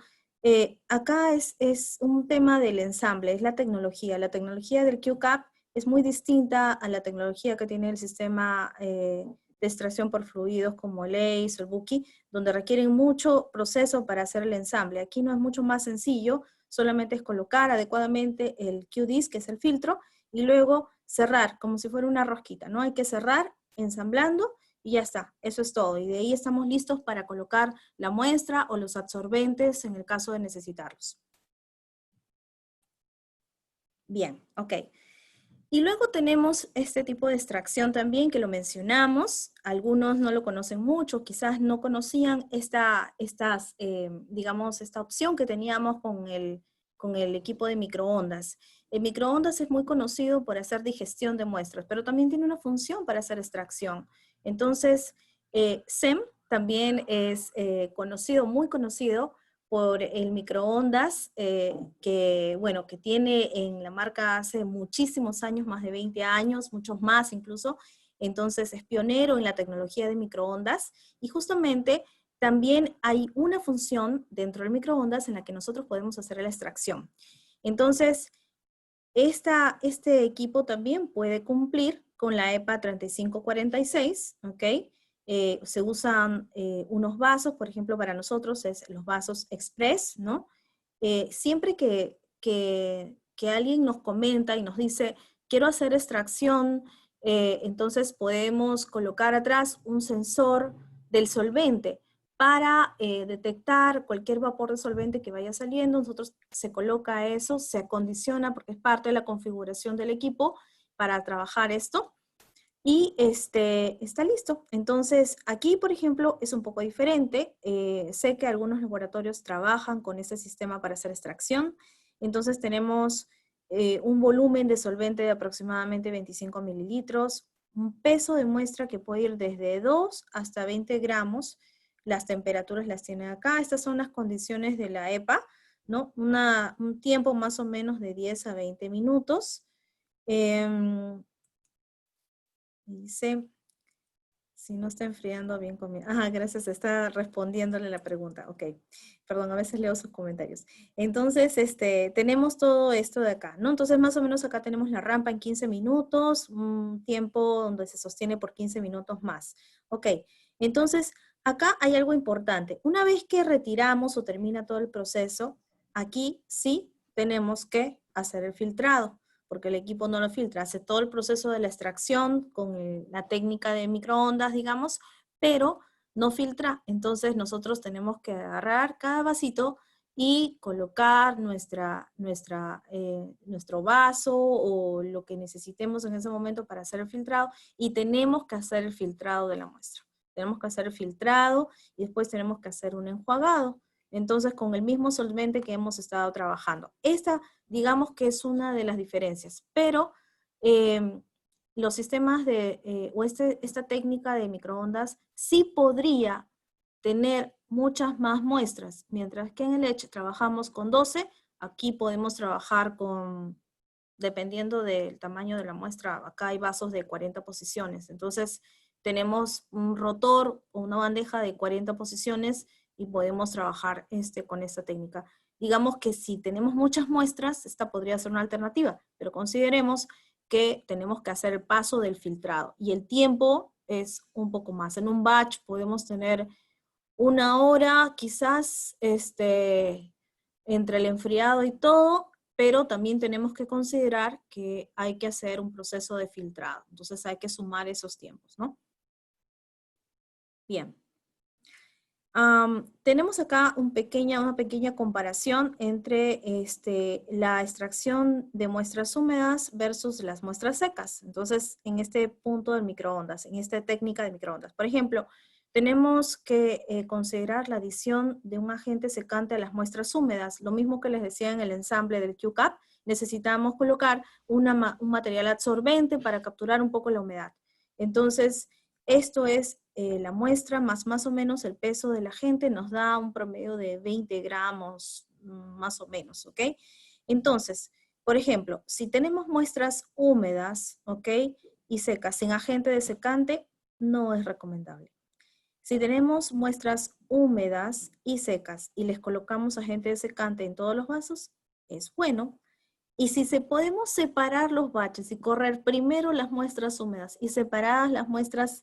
Acá es un tema del ensamble, es la tecnología. La tecnología del QCAP es muy distinta a la tecnología que tiene el sistema de extracción por fluidos como el ACE o el Buki, donde requieren mucho proceso para hacer el ensamble. Aquí no es mucho más sencillo, solamente es colocar adecuadamente el QDIS, que es el filtro, y luego cerrar, como si fuera una rosquita, ¿no? Hay que cerrar ensamblando y ya está, eso es todo. Y de ahí estamos listos para colocar la muestra o los absorbentes en el caso de necesitarlos. Bien, ok. Y luego tenemos este tipo de extracción también que lo mencionamos. Algunos no lo conocen mucho, quizás no conocían digamos, esta opción que teníamos con el equipo de microondas. El microondas es muy conocido por hacer digestión de muestras, pero también tiene una función para hacer extracción. Entonces, SEM también es conocido, muy conocido, por el microondas bueno, que tiene en la marca hace muchísimos años, más de 20 años, muchos más incluso. Entonces es pionero en la tecnología de microondas y justamente también hay una función dentro del microondas en la que nosotros podemos hacer la extracción. Entonces, este equipo también puede cumplir con la EPA 3546, ¿ok? Se usan unos vasos, por ejemplo, para nosotros es los vasos express, ¿no? Siempre que alguien nos comenta y nos dice, quiero hacer extracción, entonces podemos colocar atrás un sensor del solvente para detectar cualquier vapor de solvente que vaya saliendo. Nosotros se coloca eso, se acondiciona porque es parte de la configuración del equipo para trabajar esto y está listo. Entonces, aquí, por ejemplo, es un poco diferente. Sé que algunos laboratorios trabajan con este sistema para hacer extracción. Entonces, tenemos un volumen de solvente de aproximadamente 25 mililitros, un peso de muestra que puede ir desde 2 hasta 20 gramos. Las temperaturas las tienen acá. Estas son las condiciones de la EPA, ¿no? Un tiempo más o menos de 10 a 20 minutos. Dice, si no está enfriando bien conmigo. Ajá, gracias, está respondiéndole la pregunta. Ok, perdón, a veces leo sus comentarios. Entonces, tenemos todo esto de acá, ¿no? Entonces, más o menos acá tenemos la rampa en 15 minutos, un tiempo donde se sostiene por 15 minutos más. Ok, entonces, acá hay algo importante. Una vez que retiramos o termina todo el proceso, aquí sí tenemos que hacer el filtrado, porque el equipo no lo filtra, hace todo el proceso de la extracción con la técnica de microondas, digamos, pero no filtra. Entonces nosotros tenemos que agarrar cada vasito y colocar nuestro vaso o lo que necesitemos en ese momento para hacer el filtrado, y tenemos que hacer el filtrado de la muestra. Tenemos que hacer el filtrado y después tenemos que hacer un enjuagado. Entonces, con el mismo solvente que hemos estado trabajando. Digamos que es una de las diferencias, pero los sistemas o esta técnica de microondas sí podría tener muchas más muestras, mientras que en el Edge trabajamos con 12, aquí podemos trabajar con, dependiendo del tamaño de la muestra, acá hay vasos de 40 posiciones, entonces tenemos un rotor o una bandeja de 40 posiciones y podemos trabajar con esta técnica. Digamos que si tenemos muchas muestras, esta podría ser una alternativa, pero consideremos que tenemos que hacer el paso del filtrado y el tiempo es un poco más. En un batch podemos tener 1 hora, quizás, entre el enfriado y todo, pero también tenemos que considerar que hay que hacer un proceso de filtrado. Entonces hay que sumar esos tiempos, ¿no? Bien. Tenemos acá una pequeña comparación entre la extracción de muestras húmedas versus las muestras secas. Entonces, en este punto del microondas, en esta técnica de microondas. Por ejemplo, tenemos que considerar la adición de un agente secante a las muestras húmedas. Lo mismo que les decía en el ensamble del QCAP, necesitamos colocar un material absorbente para capturar un poco la humedad. Entonces, esto es la muestra más o menos el peso del agente, nos da un promedio de 20 gramos más o menos, ¿ok? Entonces, por ejemplo, si tenemos muestras húmedas, ¿ok? Y secas, sin agente desecante, no es recomendable. Si tenemos muestras húmedas y secas y les colocamos agente desecante en todos los vasos, es bueno. Y si podemos separar los batches y correr primero las muestras húmedas y separadas las muestras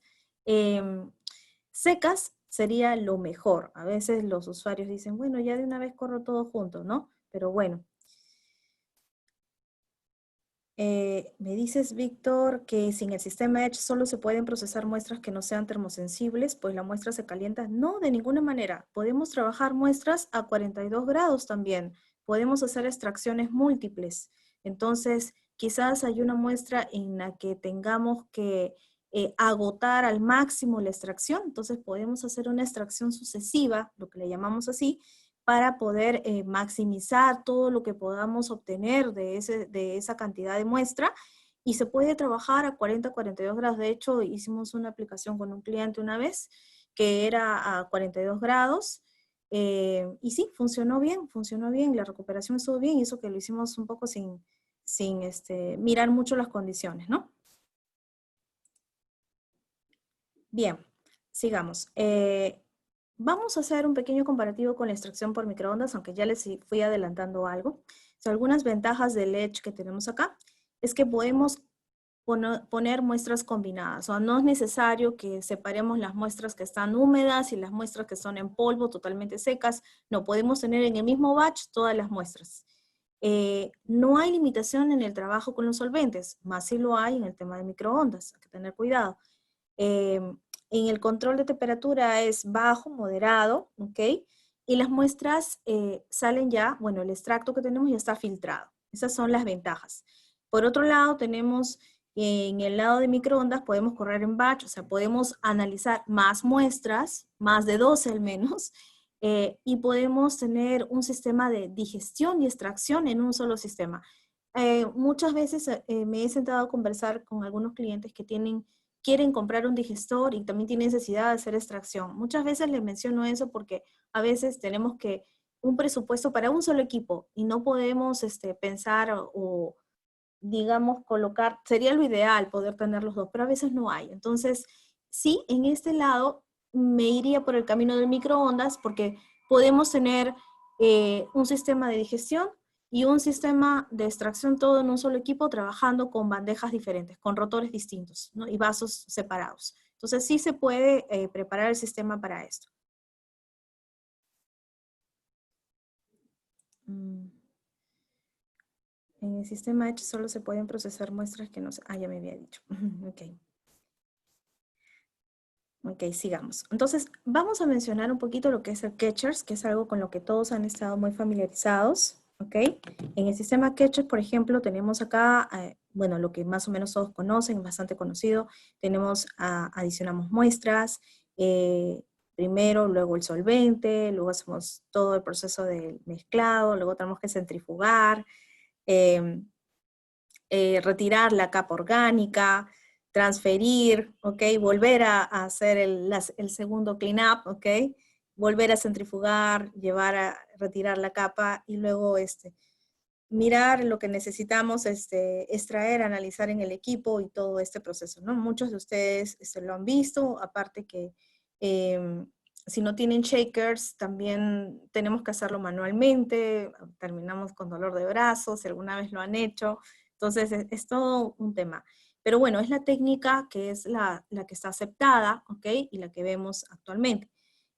secas, sería lo mejor. A veces los usuarios dicen, bueno, ya de una vez corro todo junto, ¿no? Pero bueno. Me dices, Víctor, que sin el sistema Edge solo se pueden procesar muestras que no sean termosensibles, pues la muestra se calienta. No, de ninguna manera. Podemos trabajar muestras a 42 grados también. Podemos hacer extracciones múltiples. Entonces, quizás hay una muestra en la que tengamos que agotar al máximo la extracción. Entonces, podemos hacer una extracción sucesiva, lo que le llamamos así, para poder maximizar todo lo que podamos obtener de esa cantidad de muestra, y se puede trabajar a 40, 42 grados. De hecho, hicimos una aplicación con un cliente una vez que era a 42 grados. Y sí, funcionó bien, la recuperación estuvo bien, y eso que lo hicimos un poco sin mirar mucho las condiciones, ¿no? Bien, sigamos. Vamos a hacer un pequeño comparativo con la extracción por microondas, aunque ya les fui adelantando algo. O sea, algunas ventajas del Edge que tenemos acá es que podemos poner muestras combinadas. O sea, no es necesario que separemos las muestras que están húmedas y las muestras que son en polvo, totalmente secas. No, podemos tener en el mismo batch todas las muestras. No hay limitación en el trabajo con los solventes, más si lo hay en el tema de microondas. Hay que tener cuidado. En el control de temperatura es bajo, moderado, ¿ok? Y las muestras salen ya, bueno, el extracto que tenemos ya está filtrado. Esas son las ventajas. Por otro lado, tenemos en el lado de microondas, podemos correr en batch, o sea, podemos analizar más muestras, más de 12 al menos, y podemos tener un sistema de digestión y extracción en un solo sistema. Muchas veces me he sentado a conversar con algunos clientes que quieren comprar un digestor y también tienen necesidad de hacer extracción. Muchas veces les menciono eso porque a veces tenemos un presupuesto para un solo equipo y no podemos pensar o, digamos, colocar, sería lo ideal poder tener los dos, pero a veces no hay. Entonces, sí, en este lado me iría por el camino del microondas porque podemos tener un sistema de digestión y un sistema de extracción todo en un solo equipo trabajando con bandejas diferentes, con rotores distintos, ¿no? Y vasos separados. Entonces sí se puede preparar el sistema para esto. En el sistema Edge solo se pueden procesar muestras que no se... Ah, ya me había dicho. Ok. Ok, sigamos. Entonces, vamos a mencionar un poquito lo que es el Catchers, que es algo con lo que todos han estado muy familiarizados. Ok. En el sistema Catchers, por ejemplo, tenemos acá, bueno, lo que más o menos todos conocen, es bastante conocido. Tenemos, adicionamos muestras, primero, luego el solvente, luego hacemos todo el proceso del mezclado, luego tenemos que centrifugar, eh, retirar la capa orgánica, transferir, ¿ok? Volver a hacer el segundo clean-up, ¿ok? Volver a centrifugar, retirar la capa y luego mirar lo que necesitamos extraer, analizar en el equipo y todo este proceso, ¿no? Muchos de ustedes lo han visto, aparte que si no tienen shakers, también tenemos que hacerlo manualmente, terminamos con dolor de brazos, si alguna vez lo han hecho, entonces es todo un tema. Pero bueno, es la técnica que es la que está aceptada, ¿ok? Y la que vemos actualmente.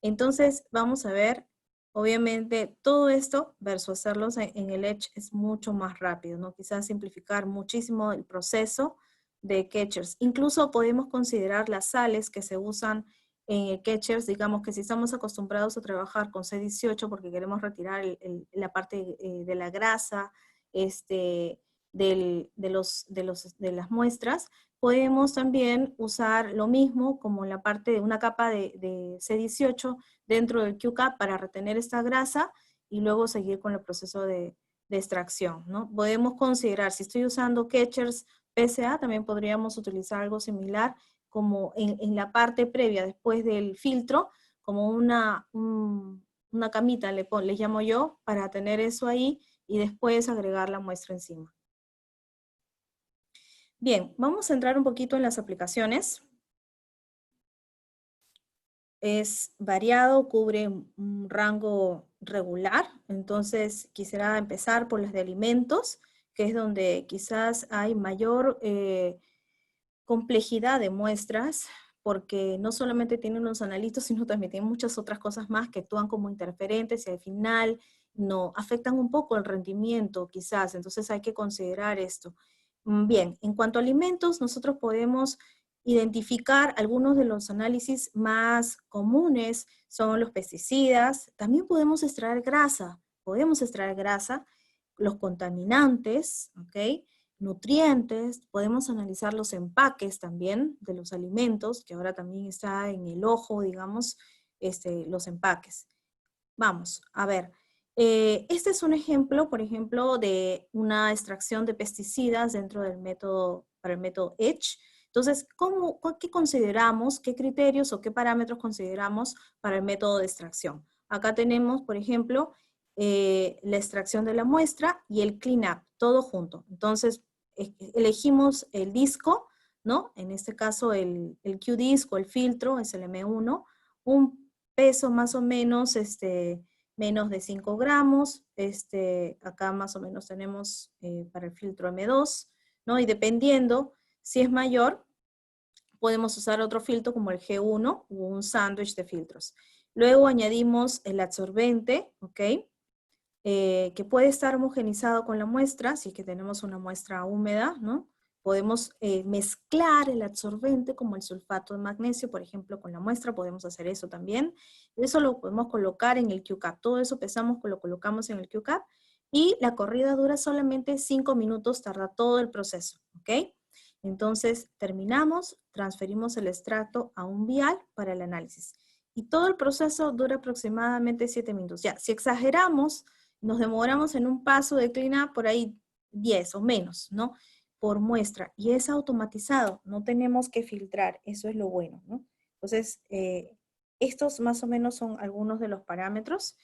Entonces, vamos a ver, obviamente, todo esto versus hacerlos en el Edge es mucho más rápido, ¿no? Quizás simplificar muchísimo el proceso de Catchers. Incluso podemos considerar las sales que se usan en el Catchers, digamos que si estamos acostumbrados a trabajar con C18 porque queremos retirar la parte de la grasa, de las muestras, podemos también usar lo mismo como la parte de una capa de C18 dentro del QCAP para retener esta grasa y luego seguir con el proceso de extracción, ¿no? Podemos considerar, si estoy usando Catchers PSA, también podríamos utilizar algo similar como en la parte previa, después del filtro, como una camita, le llamo yo, para tener eso ahí y después agregar la muestra encima. Bien, vamos a entrar un poquito en las aplicaciones. Es variado, cubre un rango regular, entonces quisiera empezar por las de alimentos, que es donde quizás hay mayor complejidad de muestras, porque no solamente tienen los analitos, sino también tienen muchas otras cosas más que actúan como interferentes y al final no afectan un poco el rendimiento quizás, entonces hay que considerar esto. Bien, en cuanto a alimentos, nosotros podemos identificar algunos de los análisis más comunes, son los pesticidas, también podemos extraer grasa, los contaminantes, ¿ok? Nutrientes, podemos analizar los empaques también de los alimentos, que ahora también está en el ojo, digamos, los empaques. Vamos, a ver, este es un ejemplo, por ejemplo, de una extracción de pesticidas dentro del método, para el método Edge. Entonces, ¿qué consideramos, qué criterios o qué parámetros consideramos para el método de extracción? Acá tenemos, por ejemplo, la extracción de la muestra y el cleanup, todo junto. Entonces, elegimos el disco, ¿no? En este caso, el Q-disc o el filtro, es el M1, un peso más o menos, menos de 5 gramos, acá más o menos tenemos para el filtro M2, ¿no? Y dependiendo, si es mayor, podemos usar otro filtro como el G1 o un sándwich de filtros. Luego añadimos el absorbente, ¿ok? Que puede estar homogenizado con la muestra, si es que tenemos una muestra húmeda, ¿no? Podemos mezclar el absorbente como el sulfato de magnesio, por ejemplo, con la muestra, podemos hacer eso también. Eso lo podemos colocar en el QCAP. Todo eso pesamos, lo colocamos en el QCAP y la corrida dura solamente 5 minutos, tarda todo el proceso, ¿ok? Entonces, terminamos, transferimos el extracto a un vial para el análisis. Y todo el proceso dura aproximadamente 7 minutos. Ya, si exageramos, nos demoramos en un paso de cleanup por ahí 10 o menos, ¿no? Por muestra. Y es automatizado, no tenemos que filtrar, eso es lo bueno, ¿no? Entonces, estos más o menos son algunos de los parámetros.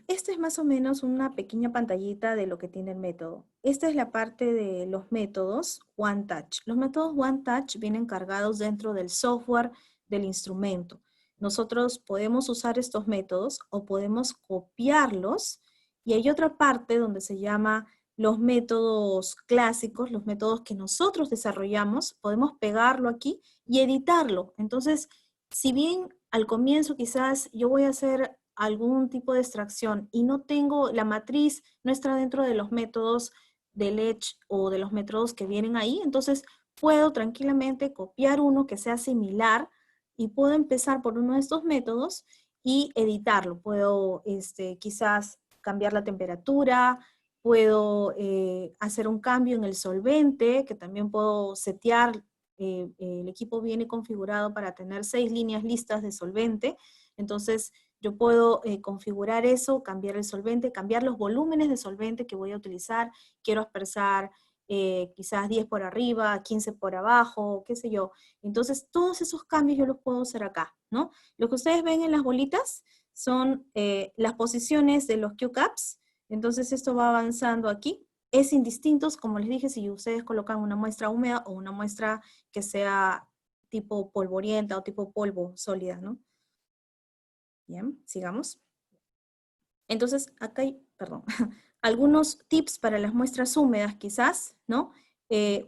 Esta es más o menos una pequeña pantallita de lo que tiene el método. Esta es la parte de los métodos One Touch. Los métodos One Touch vienen cargados dentro del software del instrumento. Nosotros podemos usar estos métodos o podemos copiarlos y hay otra parte donde se llama los métodos clásicos, los métodos que nosotros desarrollamos, podemos pegarlo aquí y editarlo. Entonces, si bien al comienzo quizás yo voy a hacer algún tipo de extracción y no tengo, la matriz no está dentro de los métodos del Edge o de los métodos que vienen ahí, entonces puedo tranquilamente copiar uno que sea similar y puedo empezar por uno de estos métodos y editarlo. Puedo quizás cambiar la temperatura, puedo hacer un cambio en el solvente, que también puedo setear. El equipo viene configurado para tener 6 líneas listas de solvente, entonces yo puedo configurar eso, cambiar el solvente, cambiar los volúmenes de solvente que voy a utilizar. Quiero aspersar quizás 10 por arriba, 15 por abajo, qué sé yo. Entonces, todos esos cambios yo los puedo hacer acá, ¿no? Lo que ustedes ven en las bolitas son las posiciones de los QCAPs. Entonces, esto va avanzando aquí. Es indistintos, como les dije, si ustedes colocan una muestra húmeda o una muestra que sea tipo polvorienta o tipo polvo sólida, ¿no? Bien, sigamos. Entonces, acá hay, perdón, algunos tips para las muestras húmedas quizás, ¿no?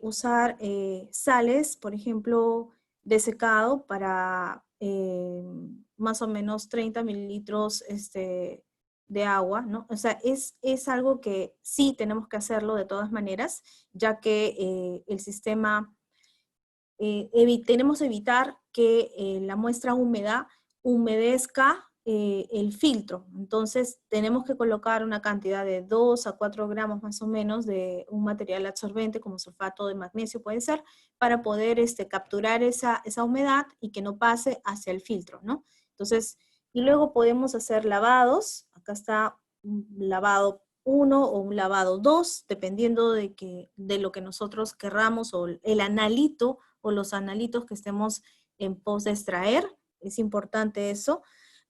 Usar sales, por ejemplo, de secado para más o menos 30 mililitros de agua, ¿no? O sea, es algo que sí tenemos que hacerlo de todas maneras, ya que el sistema, tenemos que evitar que la muestra húmeda humedezca el filtro. Entonces tenemos que colocar una cantidad de 2 a 4 gramos más o menos de un material absorbente como sulfato de magnesio puede ser, para poder capturar esa humedad y que no pase hacia el filtro, ¿no? Entonces, y luego podemos hacer lavados. Acá está un lavado 1 o un lavado 2, dependiendo de lo que nosotros querramos, o el analito o los analitos que estemos en pos de extraer. Es importante eso.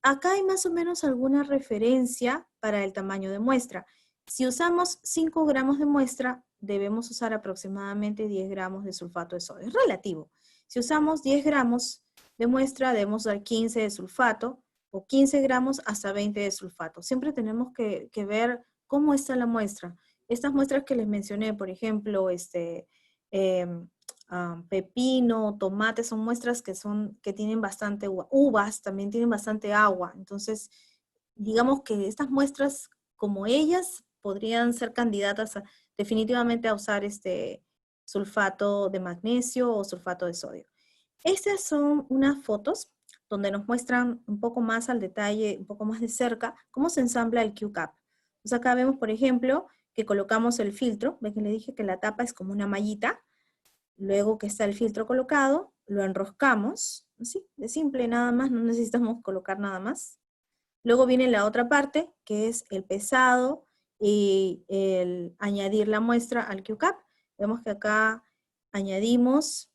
Acá hay más o menos alguna referencia para el tamaño de muestra. Si usamos 5 gramos de muestra, debemos usar aproximadamente 10 gramos de sulfato de sodio. Es relativo. Si usamos 10 gramos de muestra, debemos dar 15 de sulfato, o 15 gramos hasta 20 de sulfato. Siempre tenemos que ver cómo está la muestra. Estas muestras que les mencioné, por ejemplo, pepino, tomate, son muestras que tienen bastante agua. Uvas también tienen bastante agua. Entonces, digamos que estas muestras, como ellas, podrían ser candidatas definitivamente a usar sulfato de magnesio o sulfato de sodio. Estas son unas fotos donde nos muestran un poco más al detalle, un poco más de cerca, cómo se ensambla el QCAP. Entonces acá vemos, por ejemplo, que colocamos el filtro. Ven que le dije que la tapa es como una mallita. Luego que está el filtro colocado, lo enroscamos, así, de simple, nada más, no necesitamos colocar nada más. Luego viene la otra parte, que es el pesado y el añadir la muestra al QCAP. Vemos que acá añadimos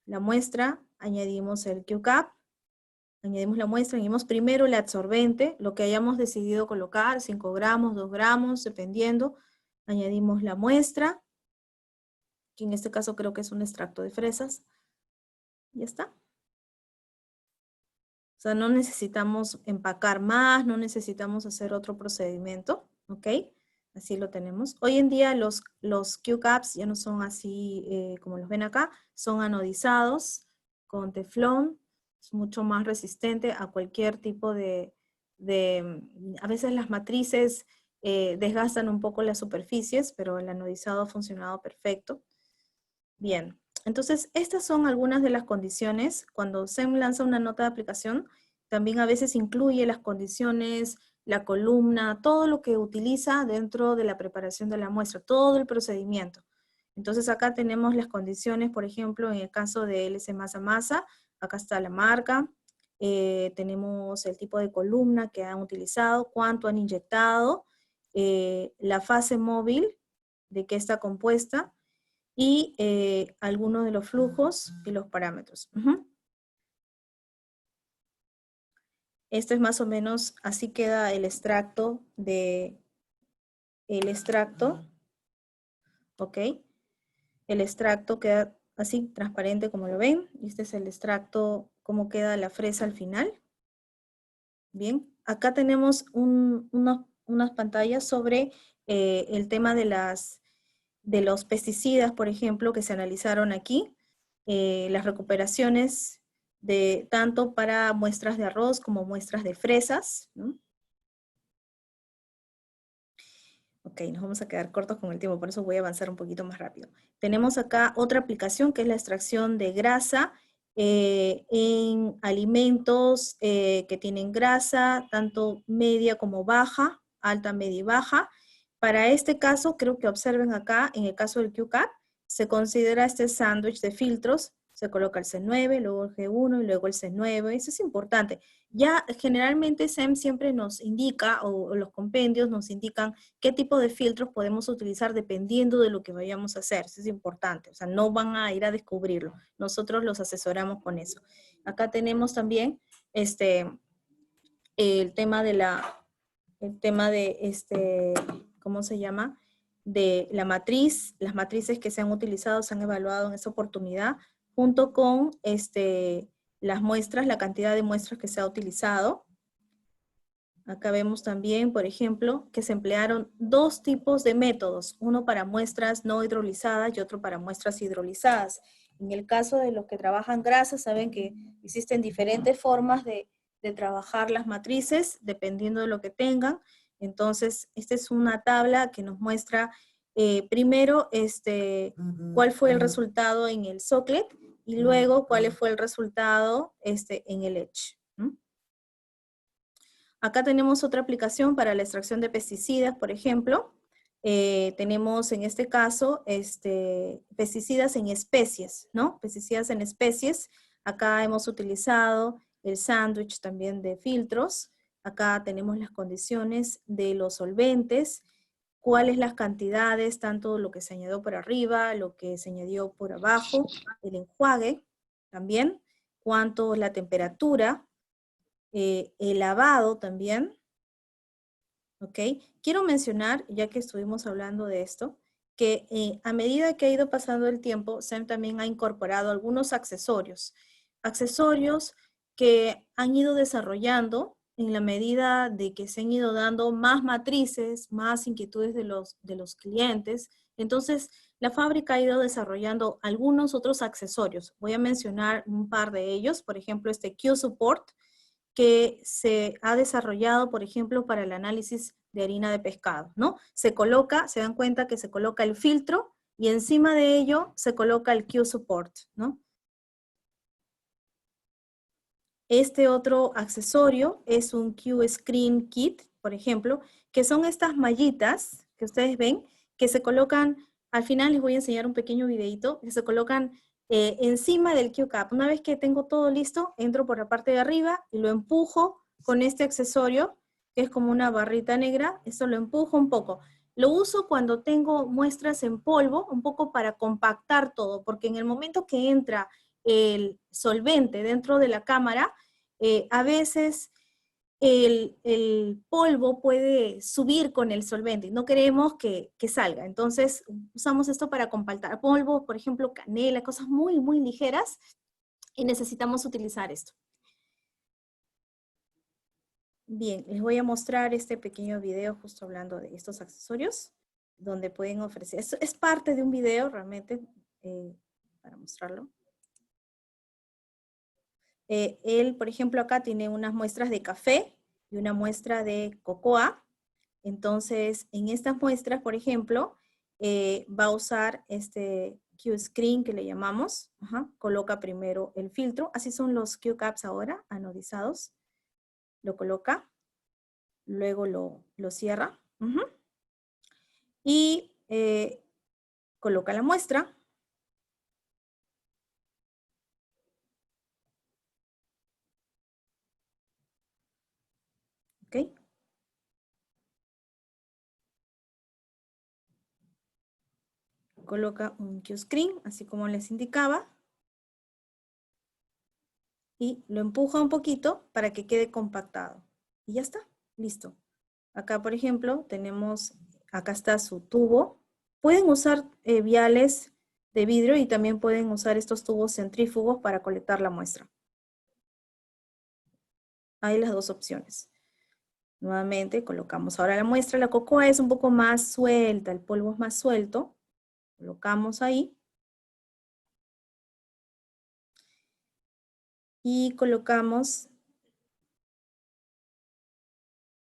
la muestra, añadimos el QCAP, añadimos la muestra, añadimos primero el adsorbente, lo que hayamos decidido colocar, 5 gramos, 2 gramos, dependiendo. Añadimos la muestra, que en este caso creo que es un extracto de fresas. Ya está. O sea, no necesitamos empacar más, no necesitamos hacer otro procedimiento, ¿ok? Así lo tenemos. Hoy en día los QCAPs ya no son así como los ven acá, son anodizados con teflón, es mucho más resistente a cualquier tipo a veces las matrices desgastan un poco las superficies, pero el anodizado ha funcionado perfecto. Bien, entonces estas son algunas de las condiciones. Cuando SEM lanza una nota de aplicación, también a veces incluye las condiciones, la columna, todo lo que utiliza dentro de la preparación de la muestra, todo el procedimiento. Entonces acá tenemos las condiciones, por ejemplo, en el caso de LC masa masa, acá está la marca, tenemos el tipo de columna que han utilizado, cuánto han inyectado, la fase móvil, de qué está compuesta, y algunos de los flujos y los parámetros. Esto es más o menos, así queda el extracto ¿ok? El extracto queda así, transparente como lo ven. Este es el extracto, cómo queda la fresa al final. Bien, acá tenemos unas pantallas sobre el tema de los pesticidas, por ejemplo, que se analizaron aquí, las recuperaciones de tanto para muestras de arroz como muestras de fresas, ¿no? Ok, nos vamos a quedar cortos con el tiempo, por eso voy a avanzar un poquito más rápido. Tenemos acá otra aplicación que es la extracción de grasa en alimentos que tienen grasa, tanto media como baja, alta, media y baja. Para este caso, creo que observen acá, en el caso del QCAP, se considera este sándwich de filtros, se coloca el C9, luego el G1 y luego el C9, eso es importante. Ya generalmente SEM siempre nos indica, o los compendios nos indican qué tipo de filtros podemos utilizar dependiendo de lo que vayamos a hacer, eso es importante, o sea, no van a ir a descubrirlo, nosotros los asesoramos con eso. Acá tenemos también el tema de ¿cómo se llama? De la matriz, las matrices que se han utilizado, se han evaluado en esta oportunidad, junto con las muestras, la cantidad de muestras que se ha utilizado. Acá vemos también, por ejemplo, que se emplearon dos tipos de métodos, uno para muestras no hidrolizadas y otro para muestras hidrolizadas. En el caso de los que trabajan grasas, saben que existen diferentes formas de trabajar las matrices, dependiendo de lo que tengan. Entonces, esta es una tabla que nos muestra primero cuál fue el resultado en el Socklet y luego cuál fue el resultado en el Edge. Acá tenemos otra aplicación para la extracción de pesticidas, por ejemplo. Tenemos en este caso pesticidas en especies, ¿no? Pesticidas en especies. Acá hemos utilizado el sándwich también de filtros. Acá tenemos las condiciones de los solventes, cuáles las cantidades, tanto lo que se añadió por arriba, lo que se añadió por abajo, el enjuague también, cuánto es la temperatura, el lavado también, ¿ok? Quiero mencionar, ya que estuvimos hablando de esto, que a medida que ha ido pasando el tiempo, SEM también ha incorporado algunos accesorios. Accesorios que han ido desarrollando en la medida de que se han ido dando más matrices, más inquietudes de los clientes. Entonces, la fábrica ha ido desarrollando algunos otros accesorios. Voy a mencionar un par de ellos. Por ejemplo, este Q-Support, que se ha desarrollado, por ejemplo, para el análisis de harina de pescado, ¿no? Se coloca, se dan cuenta que se coloca el filtro y encima de ello se coloca el Q-Support, ¿no? Este otro accesorio es un Q-Screen Kit, por ejemplo, que son estas mallitas que ustedes ven, que se colocan, al final les voy a enseñar un pequeño videito, que se colocan encima del Q-Cap. Una vez que tengo todo listo, entro por la parte de arriba y lo empujo con este accesorio, que es como una barrita negra, esto lo empujo un poco. Lo uso cuando tengo muestras en polvo, un poco para compactar todo, porque en el momento que entra el solvente dentro de la cámara, a veces el polvo puede subir con el solvente y no queremos que salga. Entonces usamos esto para compactar polvo, por ejemplo, canela, cosas muy, muy ligeras, y necesitamos utilizar esto. Bien, les voy a mostrar este pequeño video justo hablando de estos accesorios, donde pueden ofrecer, es parte de un video realmente, para mostrarlo. Él, por ejemplo, acá tiene unas muestras de café y una muestra de cocoa. Entonces, en estas muestras, por ejemplo, va a usar este Q-Screen que le llamamos. Ajá. Coloca primero el filtro. Así son los Q-Caps ahora, anodizados. Lo coloca, luego lo cierra. Ujú. Y coloca la muestra. ¿Ok? Coloca un Q-Screen, así como les indicaba. Y lo empuja un poquito para que quede compactado. Y ya está, listo. Acá, por ejemplo, tenemos, acá está su tubo. Pueden usar viales de vidrio y también pueden usar estos tubos centrífugos para colectar la muestra. Hay las dos opciones. Nuevamente colocamos ahora la muestra. La cocoa es un poco más suelta, el polvo es más suelto. Colocamos ahí. Y colocamos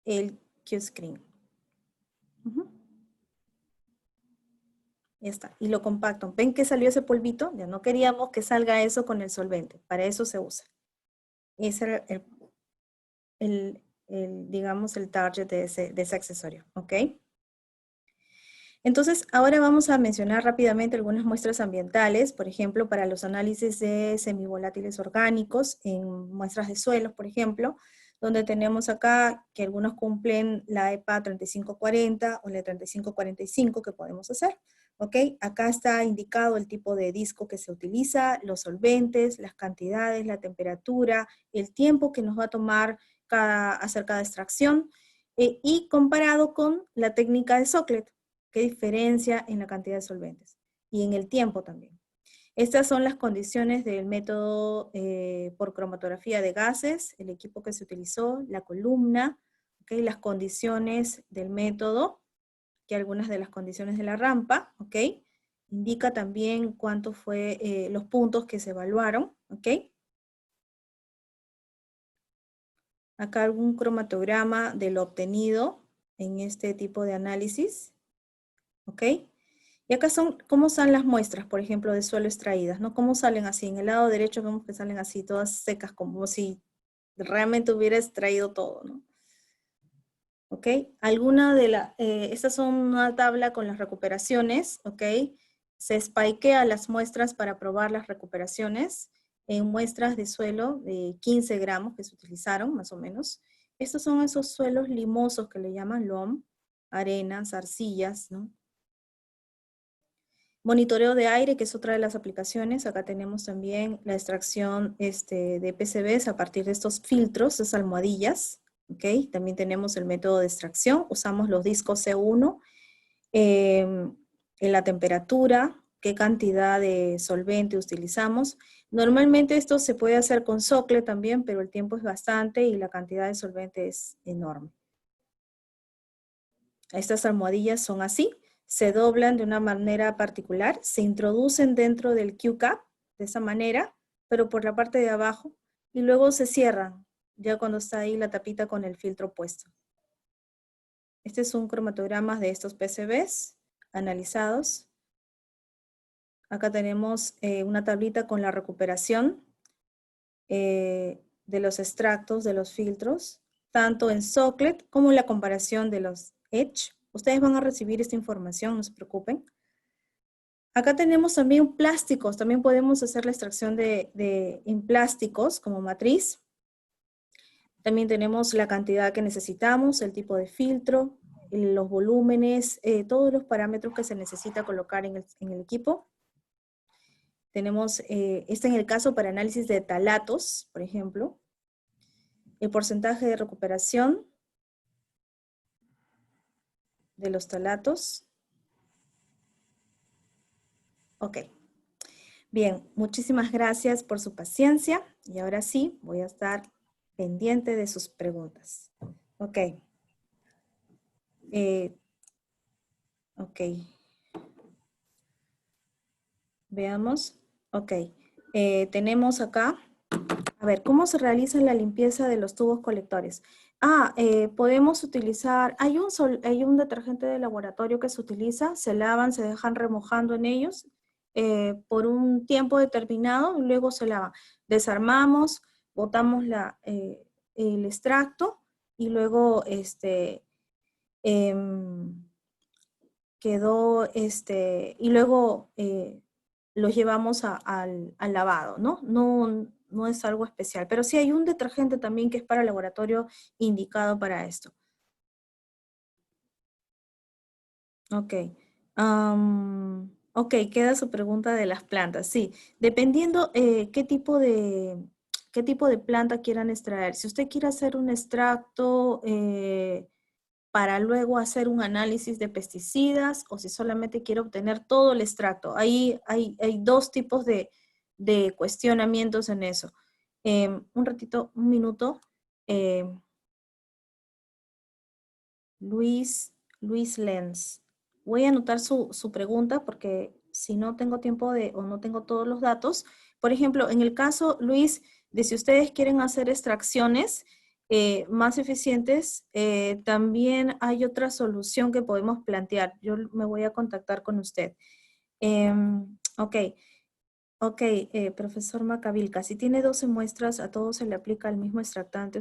el Q-Screen. Ya está. Y lo compacto. ¿Ven que salió ese polvito? Ya no queríamos que salga eso con el solvente. Para eso se usa. Ese era digamos, el target de ese accesorio. ¿Ok? Entonces, ahora vamos a mencionar rápidamente algunas muestras ambientales, por ejemplo, para los análisis de semivolátiles orgánicos en muestras de suelos, por ejemplo, donde tenemos acá que algunos cumplen la EPA 3540 o la 3545 que podemos hacer. ¿Ok? Acá está indicado el tipo de disco que se utiliza, los solventes, las cantidades, la temperatura, el tiempo que nos va a tomar hacer cada extracción, y comparado con la técnica de Socklet. ¿Qué diferencia en la cantidad de solventes? Y en el tiempo también. Estas son las condiciones del método por cromatografía de gases, el equipo que se utilizó, la columna, ¿okay? Las condiciones del método, que algunas de las condiciones de la rampa, ¿ok? Indica también cuánto fue los puntos que se evaluaron, ¿ok? Acá algún cromatograma de lo obtenido en este tipo de análisis, ¿ok? Y acá son cómo salen las muestras, por ejemplo, de suelo extraídas, ¿no? Cómo salen así. En el lado derecho vemos que salen así, todas secas, como si realmente hubiera extraído todo, ¿no? ¿Ok? Estas son una tabla con las recuperaciones, ¿ok? Se spikea las muestras para probar las recuperaciones en muestras de suelo de 15 gramos que se utilizaron, más o menos. Estos son esos suelos limosos que le llaman loam, arenas, arcillas, ¿no? Monitoreo de aire, que es otra de las aplicaciones. Acá tenemos también la extracción de PCBs a partir de estos filtros, esas almohadillas. ¿Okay? También tenemos el método de extracción. Usamos los discos C1, en la temperatura, qué cantidad de solvente utilizamos. Normalmente esto se puede hacer con socle también, pero el tiempo es bastante y la cantidad de solvente es enorme. Estas almohadillas son así, se doblan de una manera particular, se introducen dentro del Q-Cap de esa manera, pero por la parte de abajo, y luego se cierran, ya cuando está ahí la tapita con el filtro puesto. Este es un cromatograma de estos PCBs analizados. Acá tenemos una tablita con la recuperación de los extractos de los filtros, tanto en Socklet como la comparación de los Edge. Ustedes van a recibir esta información, no se preocupen. Acá tenemos también plásticos, también podemos hacer la extracción en plásticos como matriz. También tenemos la cantidad que necesitamos, el tipo de filtro, los volúmenes, todos los parámetros que se necesita colocar en el equipo. Tenemos, este en el caso para análisis de talatos, por ejemplo. El porcentaje de recuperación de los talatos. Ok. Bien, muchísimas gracias por su paciencia. Y ahora sí, voy a estar pendiente de sus preguntas. Ok. Ok. Veamos. Ok. Tenemos acá, a ver, ¿cómo se realiza la limpieza de los tubos colectores? Podemos utilizar, hay un detergente de laboratorio que se utiliza, se lavan, se dejan remojando en ellos por un tiempo determinado, y luego se lavan. Desarmamos, botamos el extracto y luego em, quedó, y luego los llevamos al lavado, ¿no? No es algo especial, pero sí hay un detergente también que es para laboratorio indicado para esto. Ok. Ok, queda su pregunta de las plantas. Sí, dependiendo qué tipo de planta quieran extraer. Si usted quiere hacer un extracto para luego hacer un análisis de pesticidas o si solamente quiere obtener todo el extracto. Ahí hay dos tipos de cuestionamientos en eso. Un ratito, un minuto. Luis Lenz. Voy a anotar su pregunta porque si no tengo tiempo o no tengo todos los datos. Por ejemplo, en el caso, Luis, de si ustedes quieren hacer extracciones más eficientes, también hay otra solución que podemos plantear. Yo me voy a contactar con usted. Ok. Ok, profesor Macavilca, si tiene 12 muestras, ¿a todos se le aplica el mismo extractante?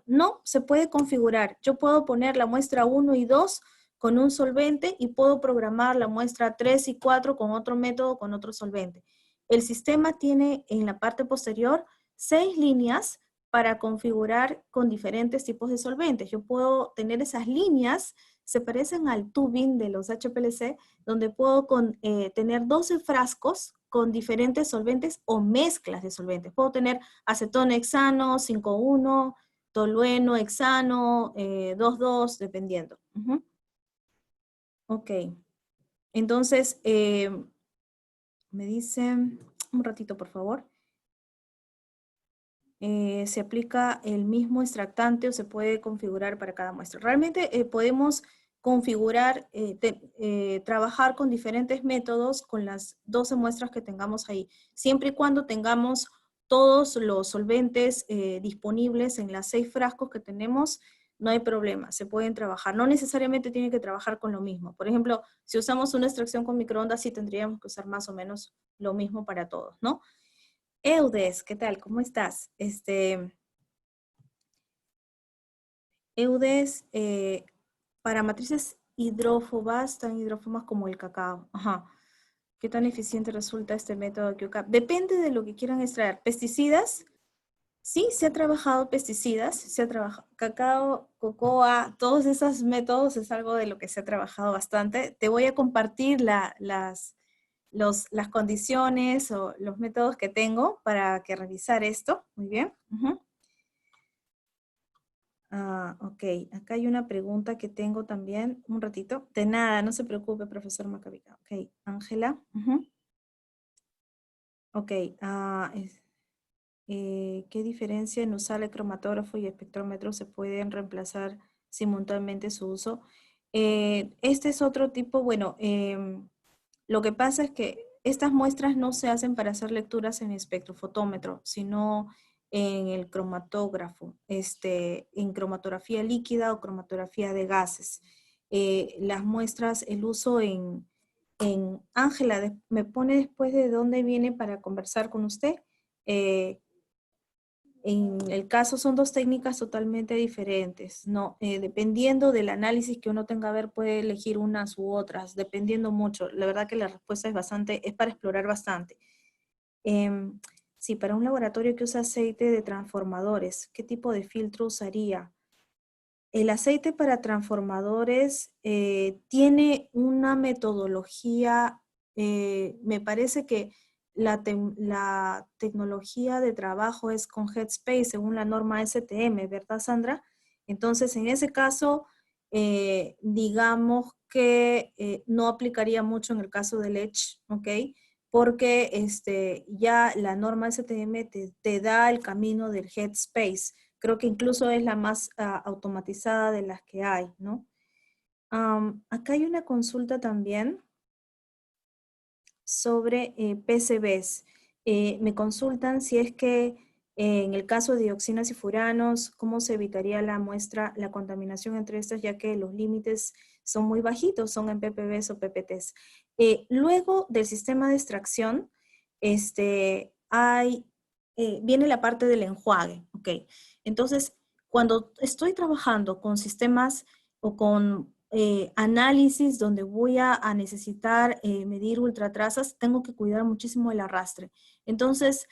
No, se puede configurar. Yo puedo poner la muestra 1 y 2 con un solvente y puedo programar la muestra 3 y 4 con otro método, con otro solvente. El sistema tiene en la parte posterior 6 líneas para configurar con diferentes tipos de solventes. Yo puedo tener esas líneas, se parecen al tubing de los HPLC, donde puedo tener 12 frascos con diferentes solventes o mezclas de solventes. Puedo tener acetona hexano, 5,1, tolueno hexano, 2,2, dependiendo. Ok. Entonces, me dicen, un ratito por favor. ¿Se aplica el mismo extractante o se puede configurar para cada muestra? Realmente podemos configurar, trabajar con diferentes métodos con las 12 muestras que tengamos ahí, siempre y cuando tengamos todos los solventes disponibles en las 6 frascos que tenemos, no hay problema, se pueden trabajar. No necesariamente tienen que trabajar con lo mismo. Por ejemplo, si usamos una extracción con microondas, sí tendríamos que usar más o menos lo mismo para todos, ¿no? Eudes, ¿qué tal? ¿Cómo estás? Eudes, para matrices hidrófobas, tan hidrófobas como el cacao. Ajá. ¿Qué tan eficiente resulta este método de QCAP? Depende de lo que quieran extraer. ¿Pesticidas? Sí, se ha trabajado pesticidas, se ha trabajado cacao, cocoa, todos esos métodos es algo de lo que se ha trabajado bastante. Te voy a compartir las condiciones o los métodos que tengo para que revisar esto. Muy bien. Ok, acá hay una pregunta que tengo también, un ratito. De nada, no se preocupe, profesor Macavica. Ok, Ángela. Ok, ¿qué diferencia en usar el cromatógrafo y espectrómetro se pueden reemplazar simultáneamente su uso? Este es otro tipo, bueno, lo que pasa es que estas muestras no se hacen para hacer lecturas en espectrofotómetro, sino en el cromatógrafo, en cromatografía líquida o cromatografía de gases. Las muestras, el uso en Ángela, me pone después de dónde viene para conversar con usted. En el caso son dos técnicas totalmente diferentes, ¿no? Dependiendo del análisis que uno tenga a ver, puede elegir unas u otras, dependiendo mucho. La verdad que la respuesta es para explorar bastante. Sí, para un laboratorio que usa aceite de transformadores, ¿qué tipo de filtro usaría? el aceite para transformadores tiene una metodología, me parece que la tecnología de trabajo es con Headspace según la norma STM, ¿verdad, Sandra? Entonces, en ese caso, digamos que no aplicaría mucho en el caso del Edge, ¿ok? Porque ya la norma STM te da el camino del Headspace. Creo que incluso es la más automatizada de las que hay, ¿no? Acá hay una consulta también sobre PCBs. Me consultan si es que en el caso de dioxinas y furanos, ¿cómo se evitaría la muestra, la contaminación entre estas, ya que los límites son muy bajitos, son en ppbs o ppts? Luego del sistema de extracción, viene la parte del enjuague, ¿ok? Entonces, cuando estoy trabajando con sistemas o con análisis donde voy a necesitar medir ultratrazas, tengo que cuidar muchísimo el arrastre. Entonces,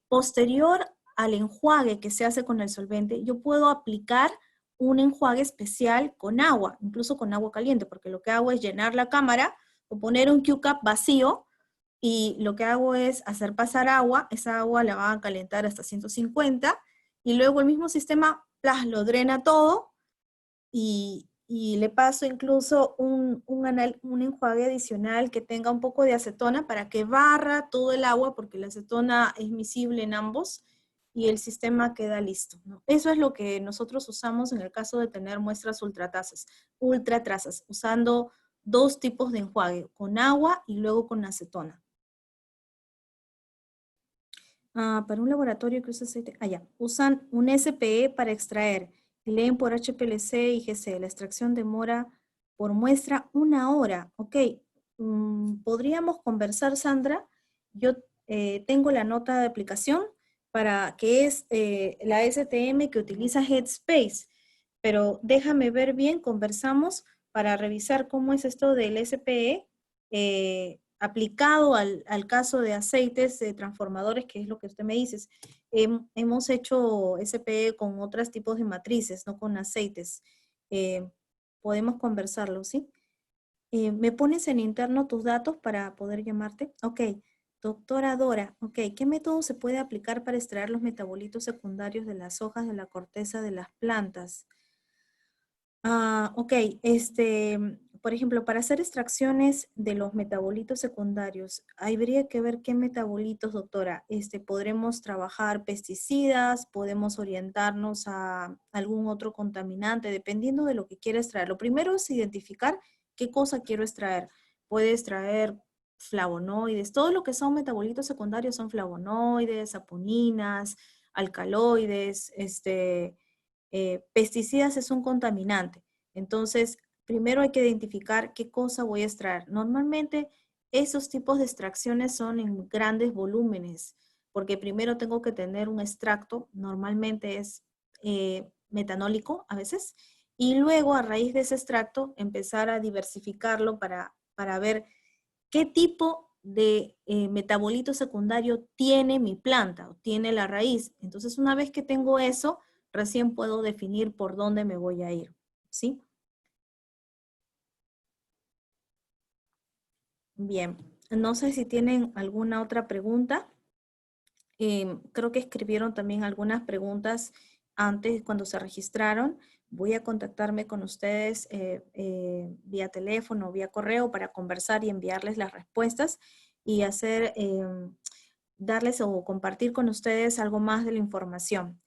posterior al enjuague que se hace con el solvente, yo puedo aplicar un enjuague especial con agua, incluso con agua caliente, porque lo que hago es llenar la cámara o poner un Q-cap vacío y lo que hago es hacer pasar agua, esa agua la va a calentar hasta 150 y luego el mismo sistema lo drena todo y le paso incluso un enjuague adicional que tenga un poco de acetona para que barra todo el agua, porque la acetona es miscible en ambos, y el sistema queda listo, ¿no? Eso es lo que nosotros usamos en el caso de tener muestras ultratrazas, usando dos tipos de enjuague, con agua y luego con acetona. Para un laboratorio que usa aceite, usan un SPE para extraer. Y leen por HPLC y GC. La extracción demora por muestra 1 hora. Ok, podríamos conversar, Sandra. Yo tengo la nota de aplicación para que es la STM que utiliza Headspace. Pero déjame ver bien, conversamos para revisar cómo es esto del SPE aplicado al caso de aceites de transformadores, que es lo que usted me dice. Hemos hecho SPE con otros tipos de matrices, no con aceites. Podemos conversarlo, ¿sí? ¿Me pones en interno tus datos para poder llamarte? Ok. Doctora Dora, ok. ¿Qué método se puede aplicar para extraer los metabolitos secundarios de las hojas de la corteza de las plantas? Ok, por ejemplo, para hacer extracciones de los metabolitos secundarios, habría que ver qué metabolitos, doctora. Podremos trabajar pesticidas, podemos orientarnos a algún otro contaminante, dependiendo de lo que quiera extraer. Lo primero es identificar qué cosa quiero extraer. Puede extraer flavonoides, todo lo que son metabolitos secundarios son flavonoides, saponinas, alcaloides, pesticidas es un contaminante. Entonces, primero hay que identificar qué cosa voy a extraer. Normalmente, esos tipos de extracciones son en grandes volúmenes, porque primero tengo que tener un extracto, normalmente es metanólico a veces, y luego a raíz de ese extracto empezar a diversificarlo para ver qué tipo de metabolito secundario tiene mi planta o tiene la raíz. Entonces, una vez que tengo eso, recién puedo definir por dónde me voy a ir, ¿sí? Bien, no sé si tienen alguna otra pregunta. Creo que escribieron también algunas preguntas antes cuando se registraron. Voy a contactarme con ustedes vía teléfono, vía correo para conversar y enviarles las respuestas y darles o compartir con ustedes algo más de la información.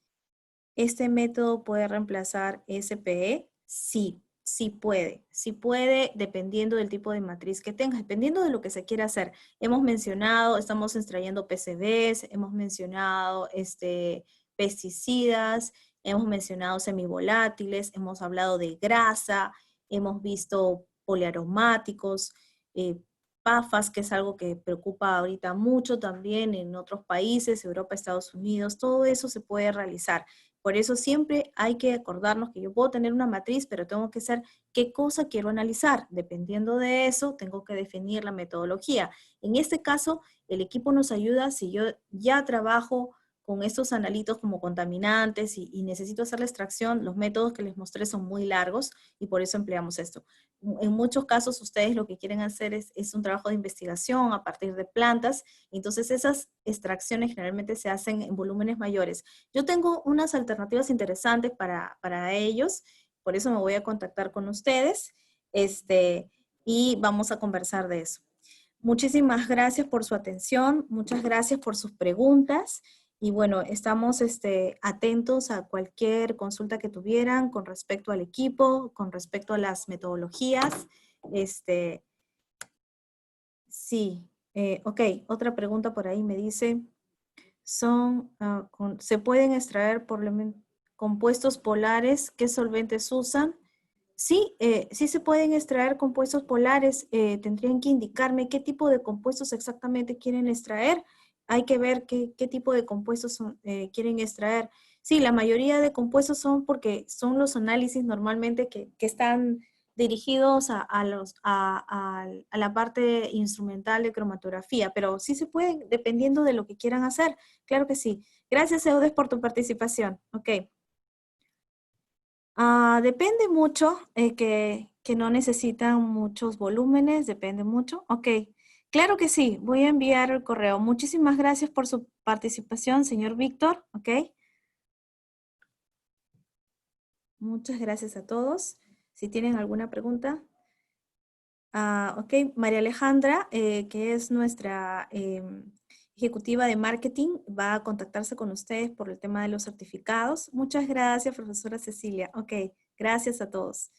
¿Este método puede reemplazar SPE? Sí, sí puede dependiendo del tipo de matriz que tengas, dependiendo de lo que se quiera hacer. Hemos mencionado, estamos extrayendo PCBs, hemos mencionado pesticidas, hemos mencionado semivolátiles, hemos hablado de grasa, hemos visto poliaromáticos, PAFAS, que es algo que preocupa ahorita mucho también en otros países, Europa, Estados Unidos, todo eso se puede realizar. Por eso siempre hay que acordarnos que yo puedo tener una matriz, pero tengo que saber qué cosa quiero analizar. Dependiendo de eso, tengo que definir la metodología. En este caso, el equipo nos ayuda si yo ya trabajo con estos analitos como contaminantes y necesito hacer la extracción, los métodos que les mostré son muy largos y por eso empleamos esto. En muchos casos ustedes lo que quieren hacer es un trabajo de investigación a partir de plantas, entonces esas extracciones generalmente se hacen en volúmenes mayores. Yo tengo unas alternativas interesantes para ellos, por eso me voy a contactar con ustedes y vamos a conversar de eso. Muchísimas gracias por su atención, muchas gracias por sus preguntas y bueno, estamos atentos a cualquier consulta que tuvieran con respecto al equipo, con respecto a las metodologías. Sí, ok, otra pregunta por ahí me dice, ¿se pueden extraer compuestos polares? ¿Qué solventes usan? Sí, sí se pueden extraer compuestos polares. Tendrían que indicarme qué tipo de compuestos exactamente quieren extraer. Hay que ver qué tipo de compuestos quieren extraer. Sí, la mayoría de compuestos son porque son los análisis normalmente que están dirigidos a la parte instrumental de cromatografía, pero sí se pueden dependiendo de lo que quieran hacer. Claro que sí. Gracias, Eudes, por tu participación. Ok. Depende mucho, que no necesitan muchos volúmenes, depende mucho. Ok, claro que sí, voy a enviar el correo. Muchísimas gracias por su participación, señor Víctor. Ok, muchas gracias a todos. Si tienen alguna pregunta. Ok, María Alejandra, que es nuestra ejecutiva de marketing, va a contactarse con ustedes por el tema de los certificados. Muchas gracias, profesora Cecilia. Ok, gracias a todos.